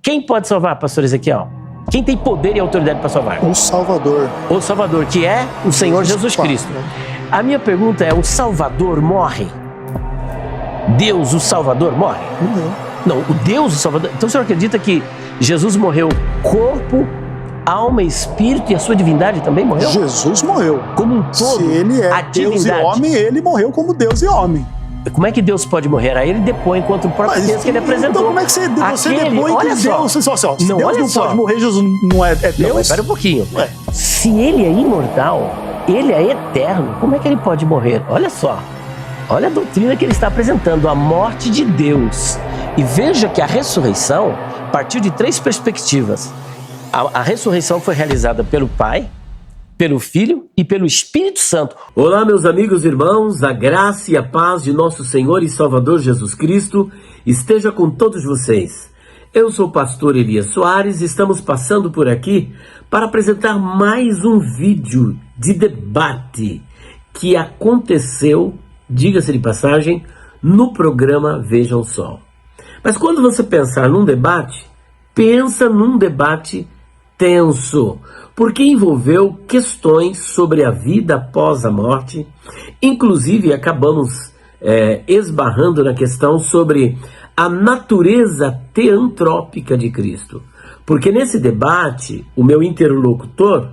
Quem pode salvar, pastor Ezequiel? Quem tem poder e autoridade para salvar? O Salvador. O Salvador, que é o Senhor Jesus Cristo. A minha pergunta é, o Salvador morre? Deus, o Salvador, morre? Não, o Deus, o Salvador... Então o senhor acredita que Jesus morreu corpo, alma, espírito e a sua divindade também morreu? Jesus morreu. Como um todo, se ele é a Deus divindade. E homem, ele morreu como Deus e homem. Como é que Deus pode morrer? Aí ele depõe contra o próprio Deus que ele apresentou. Então como é que você depõe que Deus... Se Deus não pode morrer, Jesus não é Deus? Não, espera um pouquinho. Se ele é imortal, ele é eterno, como é que ele pode morrer? Olha só. Olha a doutrina que ele está apresentando, a morte de Deus. E veja que a ressurreição partiu de 3 perspectivas. A ressurreição foi realizada pelo Pai, pelo Filho e pelo Espírito Santo. Olá, meus amigos e irmãos, a graça e a paz de nosso Senhor e Salvador Jesus Cristo esteja com todos vocês. Eu sou o pastor Elias Soares e estamos passando por aqui para apresentar mais um vídeo de debate que aconteceu, diga-se de passagem, no programa Vejam Só. Mas quando você pensar num debate, pensa num debate tenso, porque envolveu questões sobre a vida após a morte. Inclusive acabamos esbarrando na questão sobre a natureza teantrópica de Cristo. Porque nesse debate, o meu interlocutor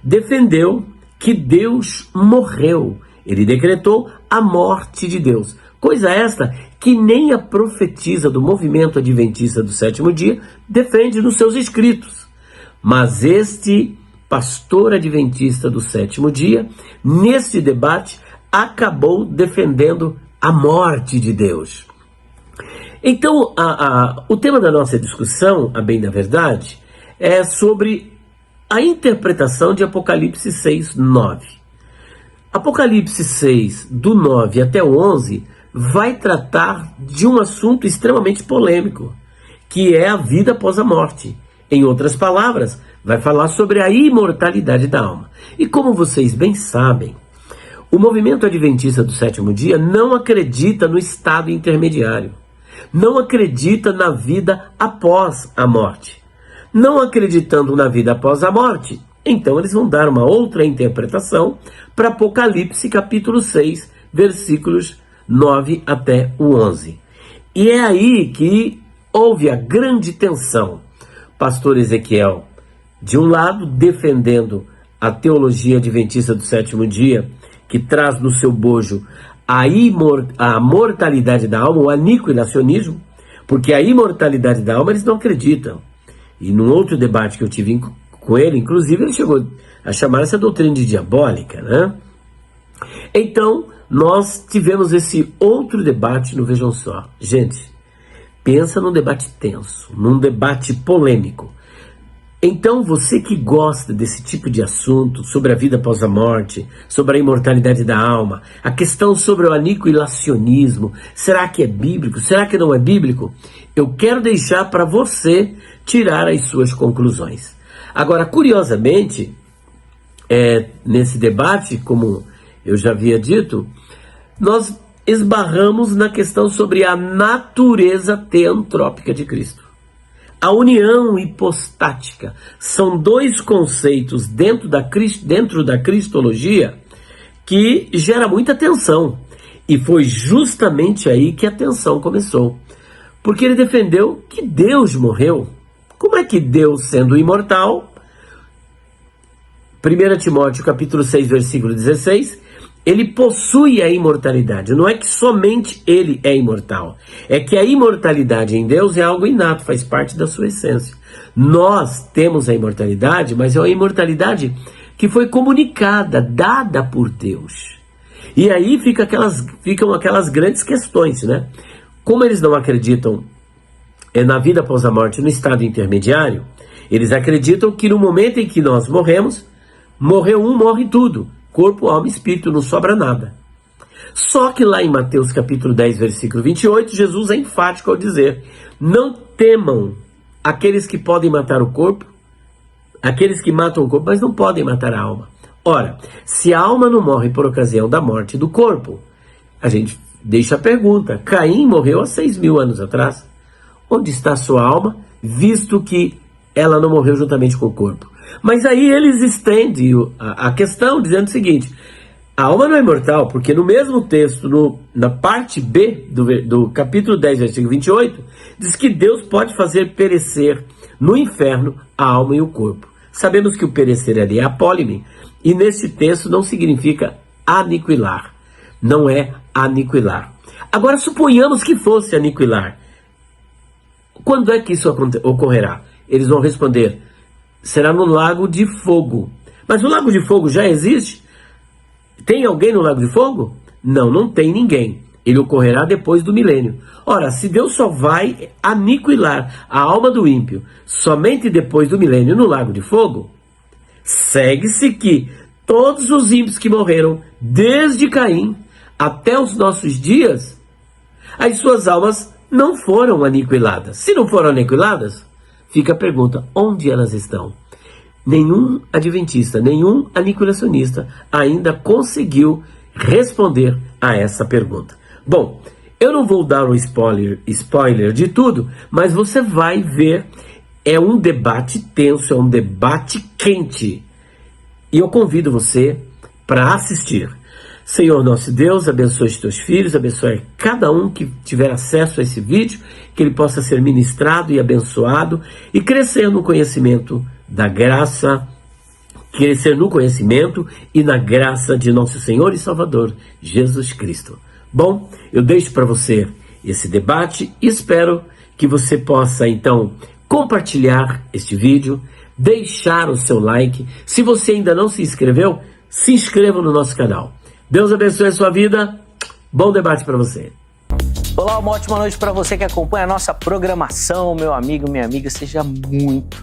defendeu que Deus morreu. Ele decretou a morte de Deus. Coisa esta que nem a profetisa do movimento adventista do sétimo dia defende nos seus escritos. Mas este pastor adventista do sétimo dia, neste debate, acabou defendendo a morte de Deus. Então, o tema da nossa discussão, a bem da verdade, é sobre a interpretação de Apocalipse 6, 9. Apocalipse 6, do 9 até o 11, vai tratar de um assunto extremamente polêmico, que é a vida após a morte. Em outras palavras, vai falar sobre a imortalidade da alma. E como vocês bem sabem, o movimento adventista do sétimo dia não acredita no estado intermediário. Não acredita na vida após a morte. Não acreditando na vida após a morte, então eles vão dar uma outra interpretação para Apocalipse capítulo 6, versículos 9 até o 11. E é aí que houve a grande tensão. Pastor Ezequiel, de um lado, defendendo a teologia adventista do sétimo dia, que traz no seu bojo a mortalidade da alma, o aniquilacionismo, porque a imortalidade da alma eles não acreditam. E num outro debate que eu tive com ele, inclusive, ele chegou a chamar essa doutrina de diabólica, né? Então, nós tivemos esse outro debate no Vejam Só. Gente, pensa num debate tenso, num debate polêmico. Então, você que gosta desse tipo de assunto, sobre a vida após a morte, sobre a imortalidade da alma, a questão sobre o aniquilacionismo, será que é bíblico, será que não é bíblico? Eu quero deixar para você tirar as suas conclusões. Agora, curiosamente, nesse debate, como eu já havia dito, nós esbarramos na questão sobre a natureza teantrópica de Cristo. A união hipostática são 2 conceitos dentro da cristologia que gera muita tensão. E foi justamente aí que a tensão começou. Porque ele defendeu que Deus morreu. Como é que Deus, sendo imortal, 1 Timóteo capítulo 6, versículo 16, ele possui a imortalidade. Não é que somente ele é imortal. É que a imortalidade em Deus é algo inato, faz parte da sua essência. Nós temos a imortalidade, mas é uma imortalidade que foi comunicada, dada por Deus. E aí ficam aquelas grandes questões, né? Como eles não acreditam na vida após a morte, no estado intermediário, eles acreditam que no momento em que nós morremos, morreu um, morre tudo. Corpo, alma e espírito, não sobra nada. Só que lá em Mateus capítulo 10, versículo 28, Jesus é enfático ao dizer: não temam aqueles que podem matar o corpo, aqueles que matam o corpo, mas não podem matar a alma. Ora, se a alma não morre por ocasião da morte do corpo, a gente deixa a pergunta: Caim morreu há 6.000 anos atrás. Onde está a sua alma visto que ela não morreu juntamente com o corpo. Mas aí eles estendem a questão dizendo o seguinte: a alma não é imortal, porque no mesmo texto, na parte B do capítulo 10, versículo 28, diz que Deus pode fazer perecer no inferno a alma e o corpo. Sabemos que o perecer ali é apólime, e nesse texto não significa aniquilar. Não é aniquilar. Agora, suponhamos que fosse aniquilar. Quando é que isso ocorrerá? Eles vão responder: será no lago de fogo. Mas o lago de fogo já existe? Tem alguém no lago de fogo? Não, não tem ninguém. Ele ocorrerá depois do milênio. Ora, se Deus só vai aniquilar a alma do ímpio somente depois do milênio no lago de fogo, segue-se que todos os ímpios que morreram desde Caim até os nossos dias, as suas almas não foram aniquiladas. Se não foram aniquiladas, fica a pergunta: onde elas estão? Nenhum adventista, nenhum aniquilacionista ainda conseguiu responder a essa pergunta. Bom, eu não vou dar um spoiler de tudo, mas você vai ver, é um debate tenso, é um debate quente. E eu convido você para assistir. Senhor nosso Deus, abençoe os teus filhos, abençoe cada um que tiver acesso a esse vídeo, que ele possa ser ministrado e abençoado e crescer no conhecimento da graça, crescer no conhecimento e na graça de nosso Senhor e Salvador, Jesus Cristo. Bom, eu deixo para você esse debate e espero que você possa, então, compartilhar este vídeo, deixar o seu like. Se você ainda não se inscreveu, se inscreva no nosso canal. Deus abençoe a sua vida. Bom debate para você. Olá, uma ótima noite para você que acompanha a nossa programação, meu amigo, minha amiga. Seja muito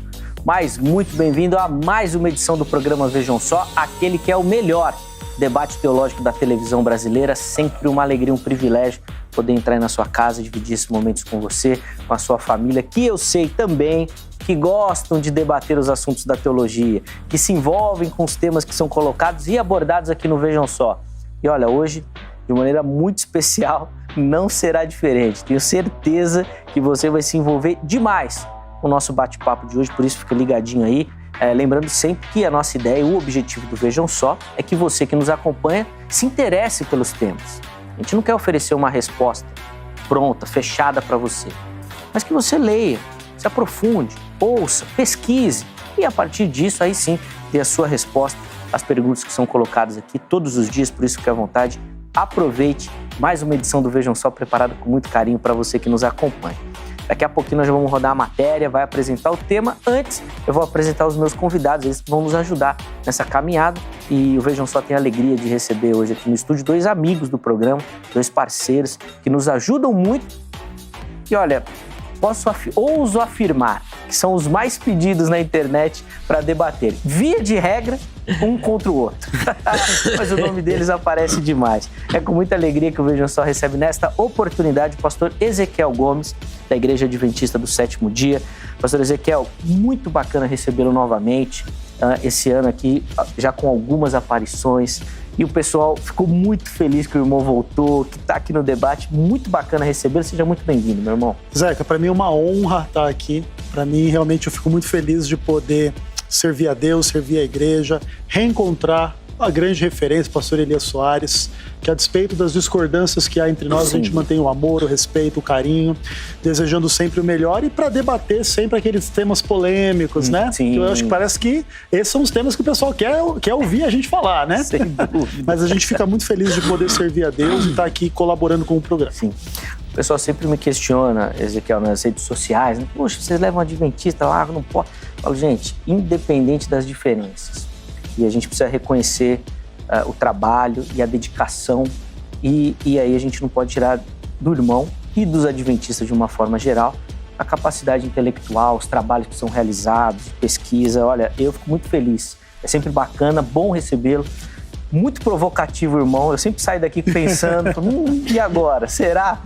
bem-vindo a mais uma edição do programa Vejam Só, aquele que é o melhor debate teológico da televisão brasileira. Sempre uma alegria, um privilégio poder entrar aí na sua casa, dividir esses momentos com você, com a sua família, que eu sei também que gostam de debater os assuntos da teologia, que se envolvem com os temas que são colocados e abordados aqui no Vejam Só. E olha, hoje, de maneira muito especial, não será diferente. Tenho certeza que você vai se envolver demais com o nosso bate-papo de hoje, por isso fica ligadinho aí. Lembrando sempre que a nossa ideia, o objetivo do Vejam Só, é que você que nos acompanha se interesse pelos temas. A gente não quer oferecer uma resposta pronta, fechada para você, mas que você leia, se aprofunde, ouça, pesquise e a partir disso aí sim dê a sua resposta às perguntas que são colocadas aqui todos os dias. Por isso fique à vontade, aproveite mais uma edição do Vejam Só preparada com muito carinho para você que nos acompanha. Daqui a pouquinho nós já vamos rodar a matéria, vai apresentar o tema. Antes, eu vou apresentar os meus convidados, eles vão nos ajudar nessa caminhada. E o Vejam Só tem a alegria de receber hoje aqui no estúdio dois amigos do programa, dois parceiros que nos ajudam muito. E olha, ouso afirmar que são os mais pedidos na internet para debater. Via de regra, um contra o outro. Mas o nome deles aparece demais. É com muita alegria que o Vejam Só recebe nesta oportunidade o pastor Ezequiel Gomes, da Igreja Adventista do Sétimo Dia. Pastor Ezequiel, muito bacana recebê-lo novamente, esse ano aqui, já com algumas aparições. E o pessoal ficou muito feliz que o irmão voltou, que está aqui no debate. Muito bacana recebê-lo. Seja muito bem-vindo, meu irmão. Zeca, para mim é uma honra estar aqui. Para mim, realmente, eu fico muito feliz de poder servir a Deus, servir a igreja, reencontrar a grande referência, pastor Elias Soares, que a despeito das discordâncias que há entre nós, a gente mantém o amor, o respeito, o carinho, desejando sempre o melhor e para debater sempre aqueles temas polêmicos, né? Sim. Eu acho que parece que esses são os temas que o pessoal quer ouvir a gente falar, né? Sem dúvida. Mas a gente fica muito feliz de poder servir a Deus e estar aqui colaborando com o programa. Sim. O pessoal sempre me questiona, Ezequiel, nas redes sociais, né? Poxa, vocês levam um adventista lá, não pode. Eu falo, gente, independente das diferenças, e a gente precisa reconhecer o trabalho e a dedicação, e aí a gente não pode tirar do irmão e dos adventistas de uma forma geral a capacidade intelectual, os trabalhos que são realizados, pesquisa. Olha, eu fico muito feliz, é sempre bacana, bom recebê-lo, muito provocativo, irmão. Eu sempre saio daqui pensando, e agora? Será?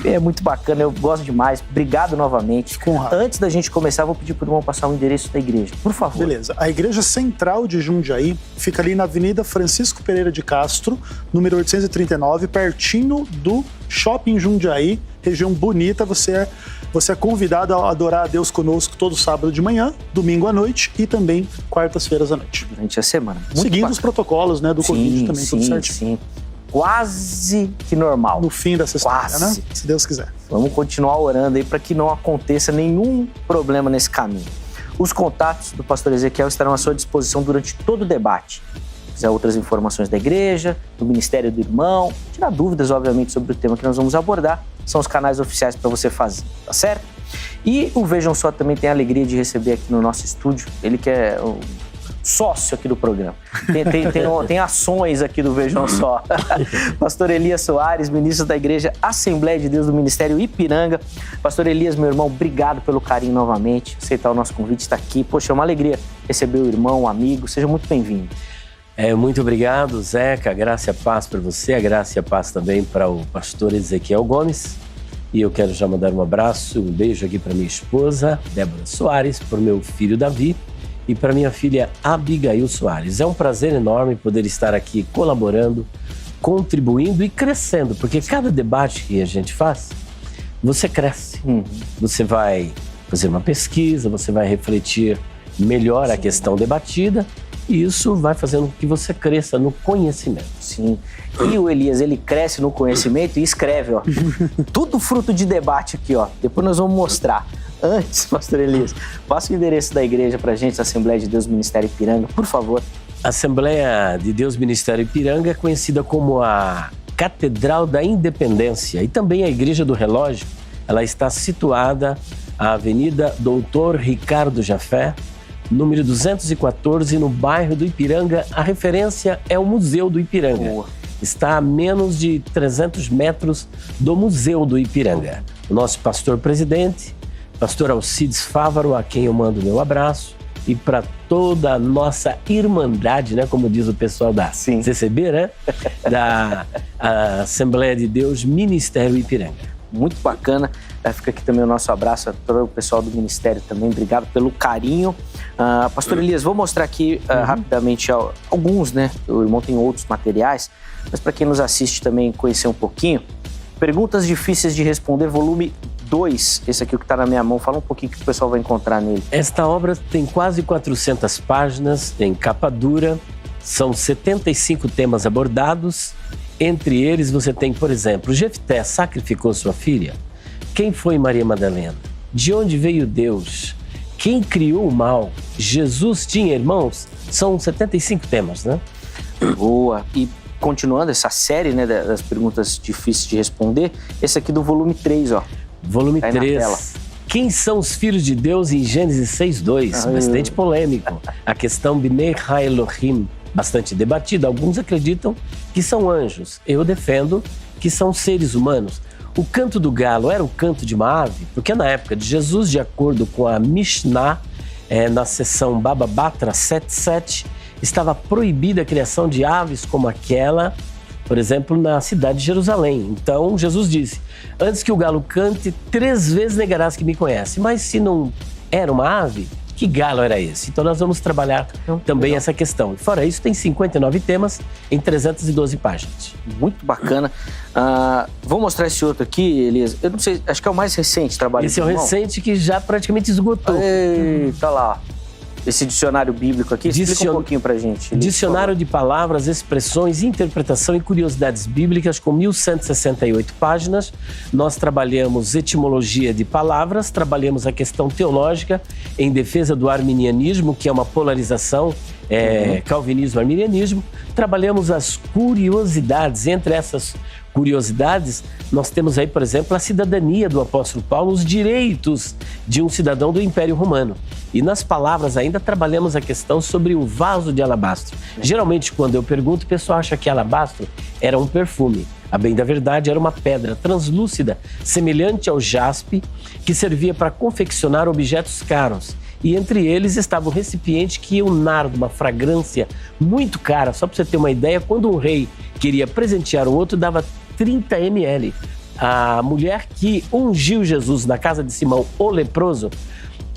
É muito bacana, eu gosto demais. Obrigado novamente. Antes da gente começar, eu vou pedir para o irmão passar o endereço da igreja, por favor. Beleza. A Igreja Central de Jundiaí fica ali na Avenida Francisco Pereira de Castro, número 839, pertinho do Shopping Jundiaí. Região bonita, você Você é convidado a adorar a Deus conosco todo sábado de manhã, domingo à noite e também quartas-feiras à noite. Durante a semana. Muito Seguindo bacana. os protocolos, né, do Covid também, tudo certinho. Sim. Quase que normal. No fim dessa história, Quase. né? Se Deus quiser. Vamos continuar orando aí para que não aconteça nenhum problema nesse caminho. Os contatos do pastor Ezequiel estarão à sua disposição durante todo o debate. Se quiser outras informações da igreja, do ministério do irmão, tirar dúvidas, obviamente, sobre o tema que nós vamos abordar, são os canais oficiais para você fazer, tá certo? E o Vejam Só também tem a alegria de receber aqui no nosso estúdio, ele que é o sócio aqui do programa. Tem ações aqui do Vejam Só. Pastor Elias Soares, ministro da Igreja Assembleia de Deus do Ministério Ipiranga. Pastor Elias, meu irmão, obrigado pelo carinho novamente, aceitar o nosso convite, estar aqui. Poxa, é uma alegria receber o irmão, o amigo. Seja muito bem-vindo. Muito obrigado, Zeca. A graça e a paz para você, a graça e a paz também para o pastor Ezequiel Gomes. E eu quero já mandar um abraço, um beijo aqui para minha esposa, Débora Soares, para o meu filho Davi e para minha filha Abigail Soares. É um prazer enorme poder estar aqui colaborando, contribuindo e crescendo, porque cada debate que a gente faz, você cresce. Você vai fazer uma pesquisa, você vai refletir melhor a questão debatida e isso vai fazendo com que você cresça no conhecimento. Sim. E o Elias, ele cresce no conhecimento e escreve, ó. Tudo fruto de debate aqui, ó. Depois nós vamos mostrar. Antes, pastor Elias, passa o endereço da igreja pra gente, Assembleia de Deus Ministério Ipiranga, por favor. Assembleia de Deus Ministério Ipiranga é conhecida como a Catedral da Independência e também a Igreja do Relógio. Ela está situada na Avenida Doutor Ricardo Jafé, número 214, no bairro do Ipiranga. A referência é o Museu do Ipiranga. Boa. Está a menos de 300 metros do Museu do Ipiranga. O nosso pastor-presidente, pastor Alcides Fávaro, a quem eu mando meu abraço, e para toda a nossa irmandade, né, como diz o pessoal da CCB, né, da Assembleia de Deus Ministério Ipiranga. Muito bacana. Fica aqui também o nosso abraço a todo o pessoal do Ministério também. Obrigado pelo carinho. Pastor Elias, vou mostrar aqui rapidamente alguns, né? O irmão tem outros materiais, mas para quem nos assiste também conhecer um pouquinho. Perguntas difíceis de responder, volume 2. Esse aqui, o que está na minha mão. Fala um pouquinho o que o pessoal vai encontrar nele. Esta obra tem quase 400 páginas, em capa dura. São 75 temas abordados. Entre eles você tem, por exemplo, Jefté sacrificou sua filha? Quem foi Maria Madalena? De onde veio Deus? Quem criou o mal? Jesus tinha irmãos? São 75 temas, né? Boa. E continuando essa série, né, das perguntas difíceis de responder, esse aqui do volume 3, ó. Volume 3. Quem são os filhos de Deus em Gênesis 6:2? Bastante polêmico. A questão Bnei Ha-Elohim, bastante debatida. Alguns acreditam que são anjos. Eu defendo que são seres humanos. O canto do galo era o canto de uma ave? Porque na época de Jesus, de acordo com a Mishnah, na seção Baba Batra 7.7, estava proibida a criação de aves como aquela, por exemplo, na cidade de Jerusalém. Então, Jesus disse, antes que o galo cante, 3 vezes negarás que me conhece. Mas se não era uma ave, que galo era esse? Então nós vamos trabalhar também essa questão. Fora isso, tem 59 temas em 312 páginas. Muito bacana. Vou mostrar esse outro aqui, Elias. Eu não sei, acho que é o mais recente trabalho. Esse é o recente que já praticamente esgotou. Eita lá. Esse dicionário bíblico aqui, explica um pouquinho pra gente. Elias, dicionário de palavras, expressões, interpretação e curiosidades bíblicas com 1168 páginas. Nós trabalhamos etimologia de palavras, trabalhamos a questão teológica em defesa do arminianismo, que é uma polarização, calvinismo-arminianismo. Trabalhamos as curiosidades. Entre essas curiosidades, nós temos aí, por exemplo, a cidadania do apóstolo Paulo, os direitos de um cidadão do Império Romano. E nas palavras ainda trabalhamos a questão sobre o vaso de alabastro. Geralmente, quando eu pergunto, o pessoal acha que alabastro era um perfume. A bem da verdade, era uma pedra translúcida, semelhante ao jaspe, que servia para confeccionar objetos caros. E entre eles estava o recipiente que ia um nardo, uma fragrância muito cara. Só para você ter uma ideia, quando um rei queria presentear o outro, dava 30 ml. A mulher que ungiu Jesus na casa de Simão, o leproso,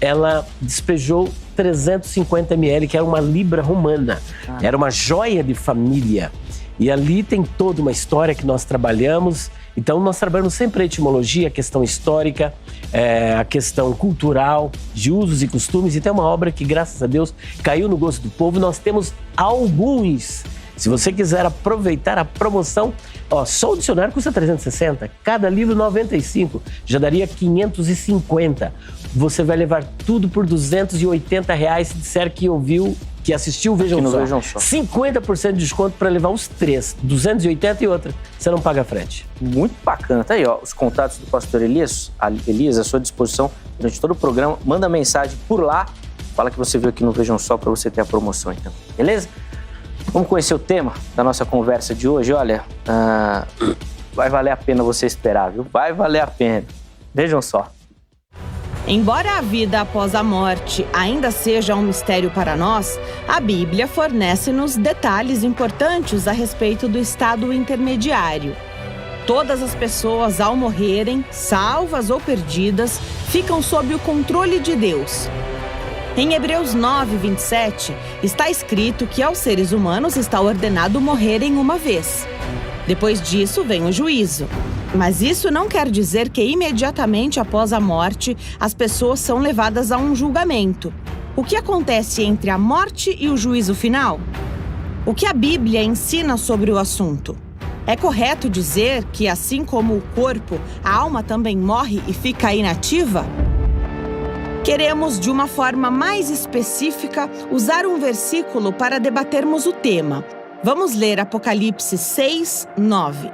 ela despejou 350 ml, que era uma libra romana. Era uma joia de família. E ali tem toda uma história que nós trabalhamos Então nós trabalhamos sempre a etimologia, a questão histórica, a questão cultural, de usos e costumes. E tem uma obra que, graças a Deus, caiu no gosto do povo. Nós temos alguns. Se você quiser aproveitar a promoção, só o dicionário custa 360, cada livro 95, já daria 550. Você vai levar tudo por R$280 se disser que ouviu, que assistiu o Vejam Só. 50% de desconto para levar os 3, 280 e outra. Você não paga frete. Muito bacana. Tá aí, os contatos do pastor Elias à sua disposição durante todo o programa. Manda mensagem por lá, fala que você viu aqui no Vejam Só para você ter a promoção, então. Beleza? Vamos conhecer o tema da nossa conversa de hoje. Olha, vai valer a pena você esperar, viu? Vai valer a pena. Vejam só. Embora a vida após a morte ainda seja um mistério para nós, a Bíblia fornece-nos detalhes importantes a respeito do estado intermediário. Todas as pessoas, ao morrerem, salvas ou perdidas, ficam sob o controle de Deus. Em Hebreus 9, 27, está escrito que aos seres humanos está ordenado morrerem uma vez. Depois disso vem o juízo. Mas isso não quer dizer que imediatamente após a morte as pessoas são levadas a um julgamento. O que acontece entre a morte e o juízo final? O que a Bíblia ensina sobre o assunto? É correto dizer que, assim como o corpo, a alma também morre e fica inativa? Queremos, de uma forma mais específica, usar um versículo para debatermos o tema. Vamos ler Apocalipse 6, 9.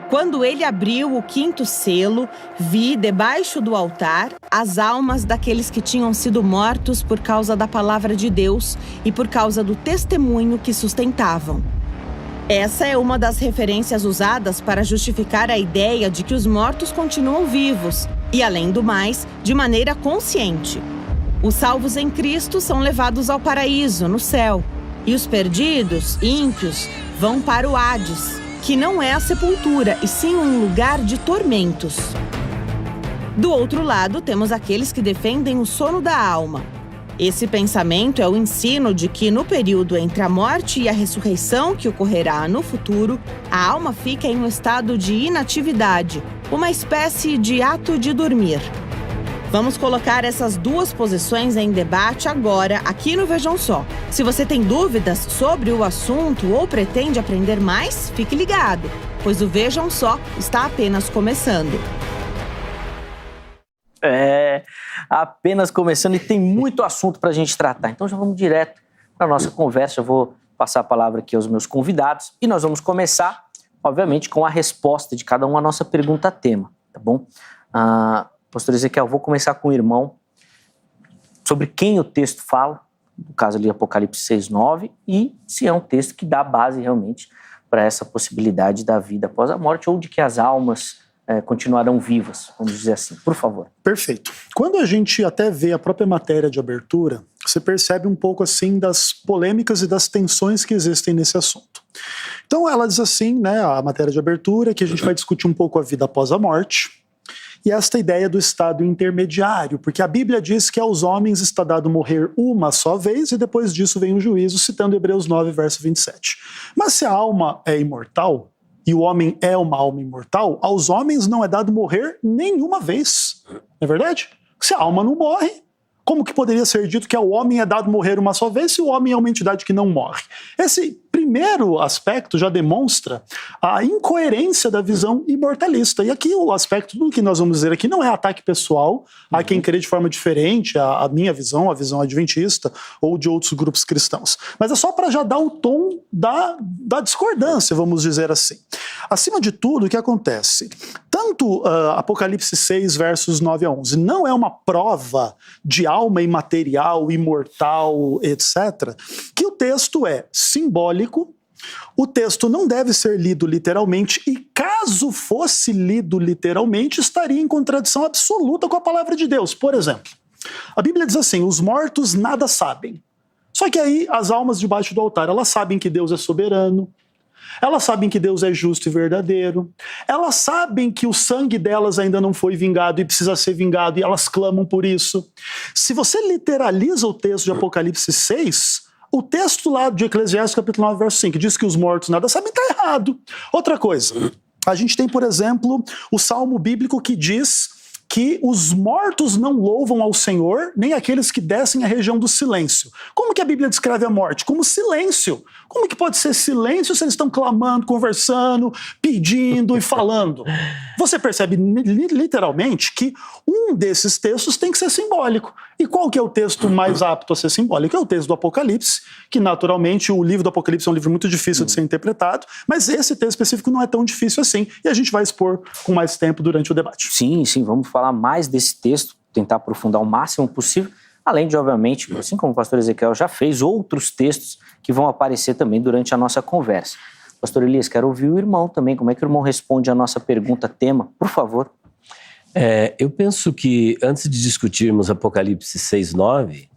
Quando ele abriu o 5º selo, vi, debaixo do altar, as almas daqueles que tinham sido mortos por causa da palavra de Deus e por causa do testemunho que sustentavam. Essa é uma das referências usadas para justificar a ideia de que os mortos continuam vivos e, além do mais, de maneira consciente. Os salvos em Cristo são levados ao paraíso, no céu, e os perdidos, ímpios, vão para o Hades, que não é a sepultura, e sim um lugar de tormentos. Do outro lado, temos aqueles que defendem o sono da alma. Esse pensamento é o ensino de que, no período entre a morte e a ressurreição que ocorrerá no futuro, a alma fica em um estado de inatividade, uma espécie de ato de dormir. Vamos colocar essas duas posições em debate agora, aqui no Vejam Só. Se você tem dúvidas sobre o assunto ou pretende aprender mais, fique ligado, pois o Vejam Só está apenas começando. Apenas começando e tem muito assunto para a gente tratar. Então já vamos direto para a nossa conversa. Eu vou passar a palavra aqui aos meus convidados e nós vamos começar, obviamente, com a resposta de cada um à nossa pergunta-tema, tá bom? Pastor Ezequiel, vou começar com o irmão sobre quem o texto fala, no caso ali Apocalipse 6, 9, e se é um texto que dá base realmente para essa possibilidade da vida após a morte ou de que as almas continuarão vivas, vamos dizer assim. Por favor. Perfeito. Quando a gente até vê a própria matéria de abertura, você percebe um pouco assim das polêmicas e das tensões que existem nesse assunto. Então ela diz assim, né, a matéria de abertura, que a gente vai discutir um pouco a vida após a morte, e esta ideia do estado intermediário, porque a Bíblia diz que aos homens está dado morrer uma só vez e depois disso vem o juízo, citando Hebreus 9, verso 27. Mas se a alma é imortal, e o homem é uma alma imortal, aos homens não é dado morrer nenhuma vez. Não é verdade? Se a alma não morre, como que poderia ser dito que ao homem é dado morrer uma só vez se o homem é uma entidade que não morre? Esse primeiro aspecto já demonstra a incoerência da visão imortalista. E aqui o aspecto do que nós vamos dizer aqui não é ataque pessoal a quem crê de forma diferente, a minha visão, a visão adventista ou de outros grupos cristãos. Mas é só para já dar o tom da discordância, vamos dizer assim. Acima de tudo, o que acontece? Tanto Apocalipse 6, versos 9 a 11, não é uma prova de alma imaterial, imortal, etc., que o texto é simbólico, o texto não deve ser lido literalmente e, caso fosse lido literalmente, estaria em contradição absoluta com a palavra de Deus. Por exemplo, a Bíblia diz assim, os mortos nada sabem. Só que aí as almas debaixo do altar, elas sabem que Deus é soberano, elas sabem que Deus é justo e verdadeiro, elas sabem que o sangue delas ainda não foi vingado e precisa ser vingado e elas clamam por isso. Se você literaliza o texto de Apocalipse 6, o texto lá de Eclesiastes capítulo 9, verso 5, diz que os mortos nada sabem, está errado. Outra coisa, A gente tem, por exemplo, o salmo bíblico que diz que os mortos não louvam ao Senhor, nem aqueles que descem à região do silêncio. Como que a Bíblia descreve a morte? Como silêncio. Como que pode ser silêncio se eles estão clamando, conversando, pedindo e falando? Você percebe literalmente que um desses textos tem que ser simbólico. E qual que é o texto mais apto a ser simbólico? É o texto do Apocalipse, que naturalmente o livro do Apocalipse é um livro muito difícil de ser interpretado, mas esse texto específico não é tão difícil assim, e a gente vai expor com mais tempo durante o debate. Sim, vamos falar mais desse texto, tentar aprofundar o máximo possível, além de, obviamente, assim como o pastor Ezequiel já fez, outros textos que vão aparecer também durante a nossa conversa. Pastor Elias, quero ouvir o irmão também, como é que o irmão responde a nossa pergunta tema, por favor. Eu penso que antes de discutirmos Apocalipse 6:9,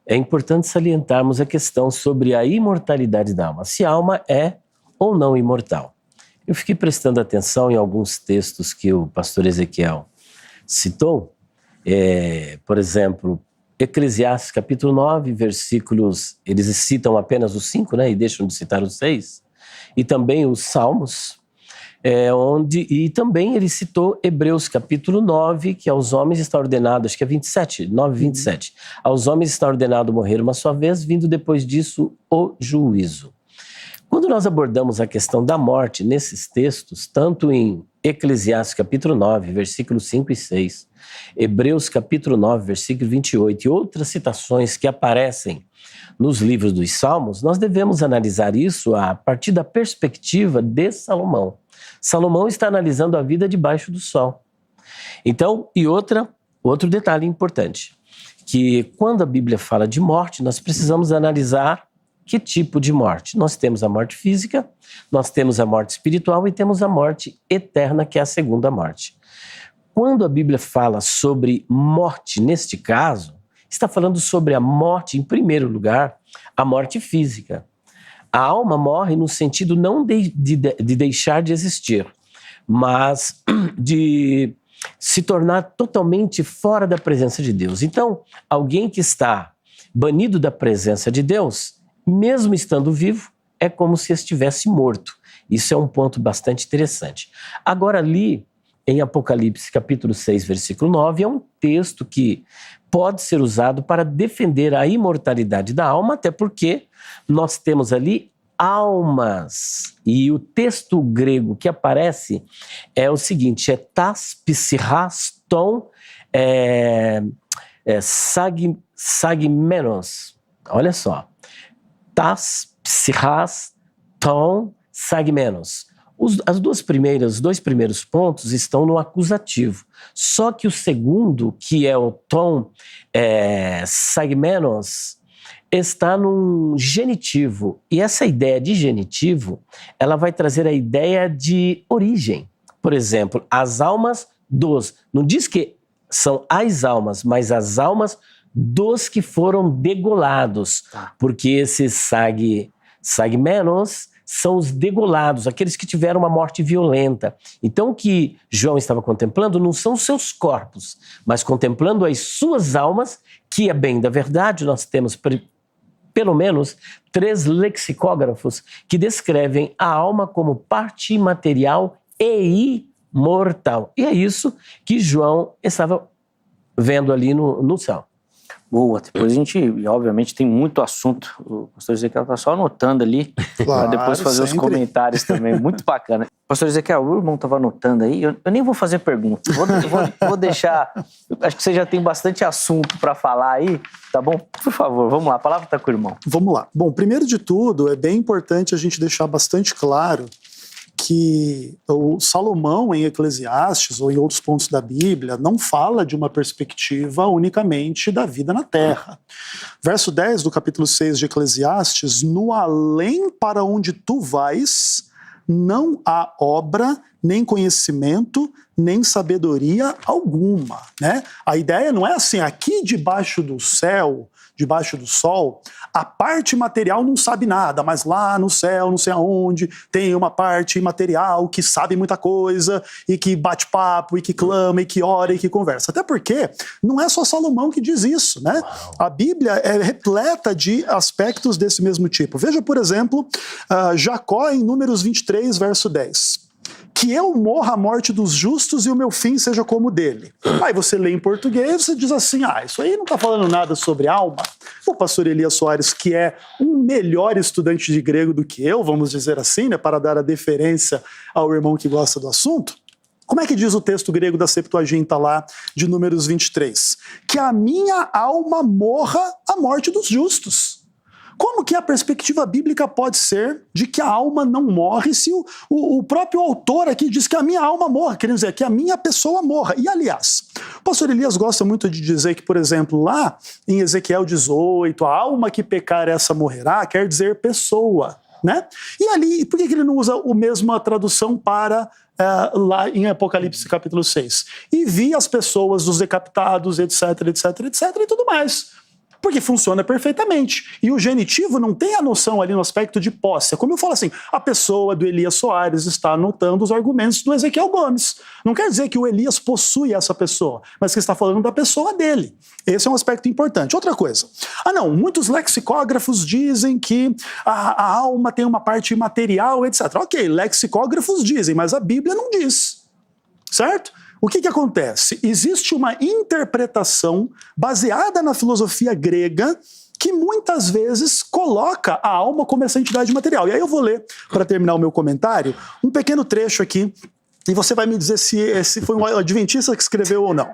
é importante salientarmos a questão sobre a imortalidade da alma, se a alma é ou não imortal. Eu fiquei prestando atenção em alguns textos que o pastor Ezequiel citou, por exemplo, Eclesiastes capítulo 9, versículos, eles citam apenas os 5, né, e deixam de citar os 6, e também os Salmos, e também ele citou Hebreus capítulo 9, que aos homens está ordenado, acho que é 27, 9:27, aos homens está ordenado morrer uma só vez, vindo depois disso o juízo. Quando nós abordamos a questão da morte nesses textos, tanto em Eclesiastes capítulo 9, versículos 5 e 6, Hebreus capítulo 9, versículo 28 e outras citações que aparecem nos livros dos Salmos, nós devemos analisar isso a partir da perspectiva de Salomão. Salomão está analisando a vida debaixo do sol. Então, outro detalhe importante, que quando a Bíblia fala de morte, nós precisamos analisar que tipo de morte. Nós temos a morte física, nós temos a morte espiritual e temos a morte eterna, que é a segunda morte. Quando a Bíblia fala sobre morte, neste caso, está falando sobre a morte, em primeiro lugar, a morte física. A alma morre no sentido não de deixar de existir, mas de se tornar totalmente fora da presença de Deus. Então, alguém que está banido da presença de Deus, mesmo estando vivo, é como se estivesse morto. Isso é um ponto bastante interessante. Agora, ali em Apocalipse capítulo 6, versículo 9, é um texto que pode ser usado para defender a imortalidade da alma, até porque nós temos ali almas. E o texto grego que aparece é o seguinte, tas psirraston sagmenos. Olha só. Tas psirraston sagmenos. Os dois primeiros pontos estão no acusativo. Só que o segundo, que é o tom sagmenos, está num genitivo. E essa ideia de genitivo, ela vai trazer a ideia de origem. Por exemplo, as almas dos. Não diz que são as almas, mas as almas dos que foram degolados. Porque esses sagmenos são os degolados, aqueles que tiveram uma morte violenta. Então o que João estava contemplando não são os seus corpos, mas contemplando as suas almas, que é bem da verdade. Nós temos pelo menos 3 lexicógrafos que descrevem a alma como parte imaterial e imortal. E é isso que João estava vendo ali no céu. Boa, depois a gente, obviamente, tem muito assunto. O pastor Ezequiel está só anotando ali, para depois fazer os comentários também. Muito bacana. Pastor Ezequiel, o irmão estava anotando aí, eu nem vou fazer pergunta. Vou deixar. Acho que você já tem bastante assunto para falar aí, tá bom? Por favor, vamos lá, a palavra está com o irmão. Vamos lá. Bom, primeiro de tudo, é bem importante a gente deixar bastante claro que o Salomão, em Eclesiastes ou em outros pontos da Bíblia, não fala de uma perspectiva unicamente da vida na terra. Verso 10 do capítulo 6 de Eclesiastes, no além para onde tu vais, não há obra, nem conhecimento, nem sabedoria alguma, né? A ideia não é assim, aqui debaixo do céu, debaixo do sol, a parte material não sabe nada, mas lá no céu, não sei aonde, tem uma parte imaterial que sabe muita coisa, e que bate papo, e que clama, e que ora, e que conversa. Até porque não é só Salomão que diz isso, né? A Bíblia é repleta de aspectos desse mesmo tipo. Veja, por exemplo, Jacó em Números 23, verso 10. que eu morra a morte dos justos e o meu fim seja como o dele. Aí você lê em português, você diz assim, isso aí não está falando nada sobre alma. O pastor Elias Soares, que é um melhor estudante de grego do que eu, vamos dizer assim, né, para dar a deferência ao irmão que gosta do assunto, como é que diz o texto grego da Septuaginta lá, de Números 23? Que a minha alma morra a morte dos justos. Como que a perspectiva bíblica pode ser de que a alma não morre se o próprio autor aqui diz que a minha alma morra, quer dizer, que a minha pessoa morra? E, aliás, o pastor Elias gosta muito de dizer que, por exemplo, lá em Ezequiel 18, a alma que pecar essa morrerá, quer dizer pessoa, né? E ali, por que ele não usa a mesma tradução para lá em Apocalipse capítulo 6? E vi as pessoas, os decapitados, etc, etc, etc, e tudo mais. Porque funciona perfeitamente. E o genitivo não tem a noção ali no aspecto de posse. É como eu falo assim, a pessoa do Elias Soares está anotando os argumentos do Ezequiel Gomes. Não quer dizer que o Elias possui essa pessoa, mas que está falando da pessoa dele. Esse é um aspecto importante. Outra coisa. Muitos lexicógrafos dizem que a alma tem uma parte imaterial, etc. Ok, lexicógrafos dizem, mas a Bíblia não diz. Certo? O que acontece? Existe uma interpretação baseada na filosofia grega que muitas vezes coloca a alma como essa entidade material. E aí eu vou ler, para terminar o meu comentário, um pequeno trecho aqui, e você vai me dizer se foi um adventista que escreveu ou não.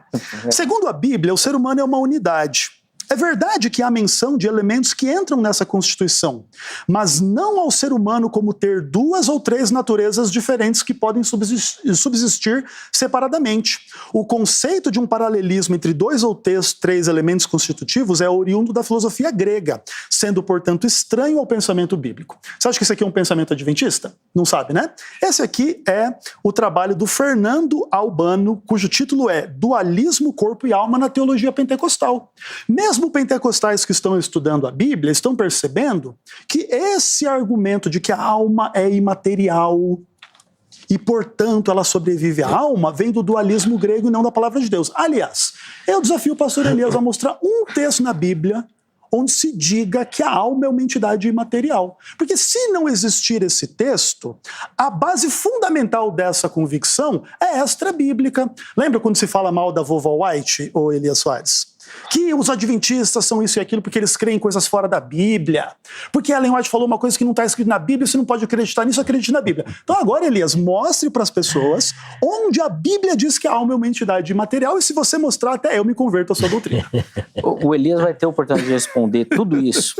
Segundo a Bíblia, o ser humano é uma unidade. É verdade que há menção de elementos que entram nessa constituição, mas não ao ser humano como ter 2 ou 3 naturezas diferentes que podem subsistir separadamente. O conceito de um paralelismo entre 2 ou 3 elementos constitutivos é oriundo da filosofia grega, sendo, portanto, estranho ao pensamento bíblico. Você acha que isso aqui é um pensamento adventista? Não sabe, né? Esse aqui é o trabalho do Fernando Albano, cujo título é Dualismo, Corpo e Alma na Teologia Pentecostal. Mesmo pentecostais que estão estudando a Bíblia estão percebendo que esse argumento de que a alma é imaterial e, portanto, ela sobrevive à alma vem do dualismo grego e não da palavra de Deus. Aliás, eu desafio o pastor Elias a mostrar um texto na Bíblia onde se diga que a alma é uma entidade imaterial. Porque se não existir esse texto, a base fundamental dessa convicção é extra-bíblica. Lembra quando se fala mal da vovó White, ou Elias Soares? Que os adventistas são isso e aquilo porque eles creem em coisas fora da Bíblia. Porque Ellen White falou uma coisa que não está escrita na Bíblia, você não pode acreditar nisso, acredite na Bíblia. Então agora, Elias, mostre para as pessoas onde a Bíblia diz que a alma é uma entidade imaterial, e se você mostrar, até eu me converto à sua doutrina. O Elias vai ter a oportunidade de responder tudo isso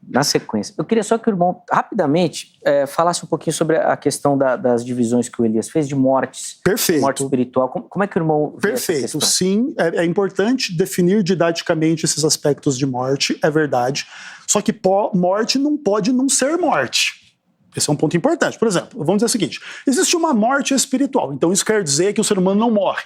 na sequência. Eu queria só que o irmão, rapidamente, falasse um pouquinho sobre a questão das divisões que o Elias fez de mortes. Perfeito. Morte espiritual. Como é que o irmão vê essa Perfeito. questão? Sim, é importante definir didaticamente esses aspectos de morte, é verdade. Só que morte não pode não ser morte. Esse é um ponto importante. Por exemplo, vamos dizer o seguinte, existe uma morte espiritual, então isso quer dizer que o ser humano não morre.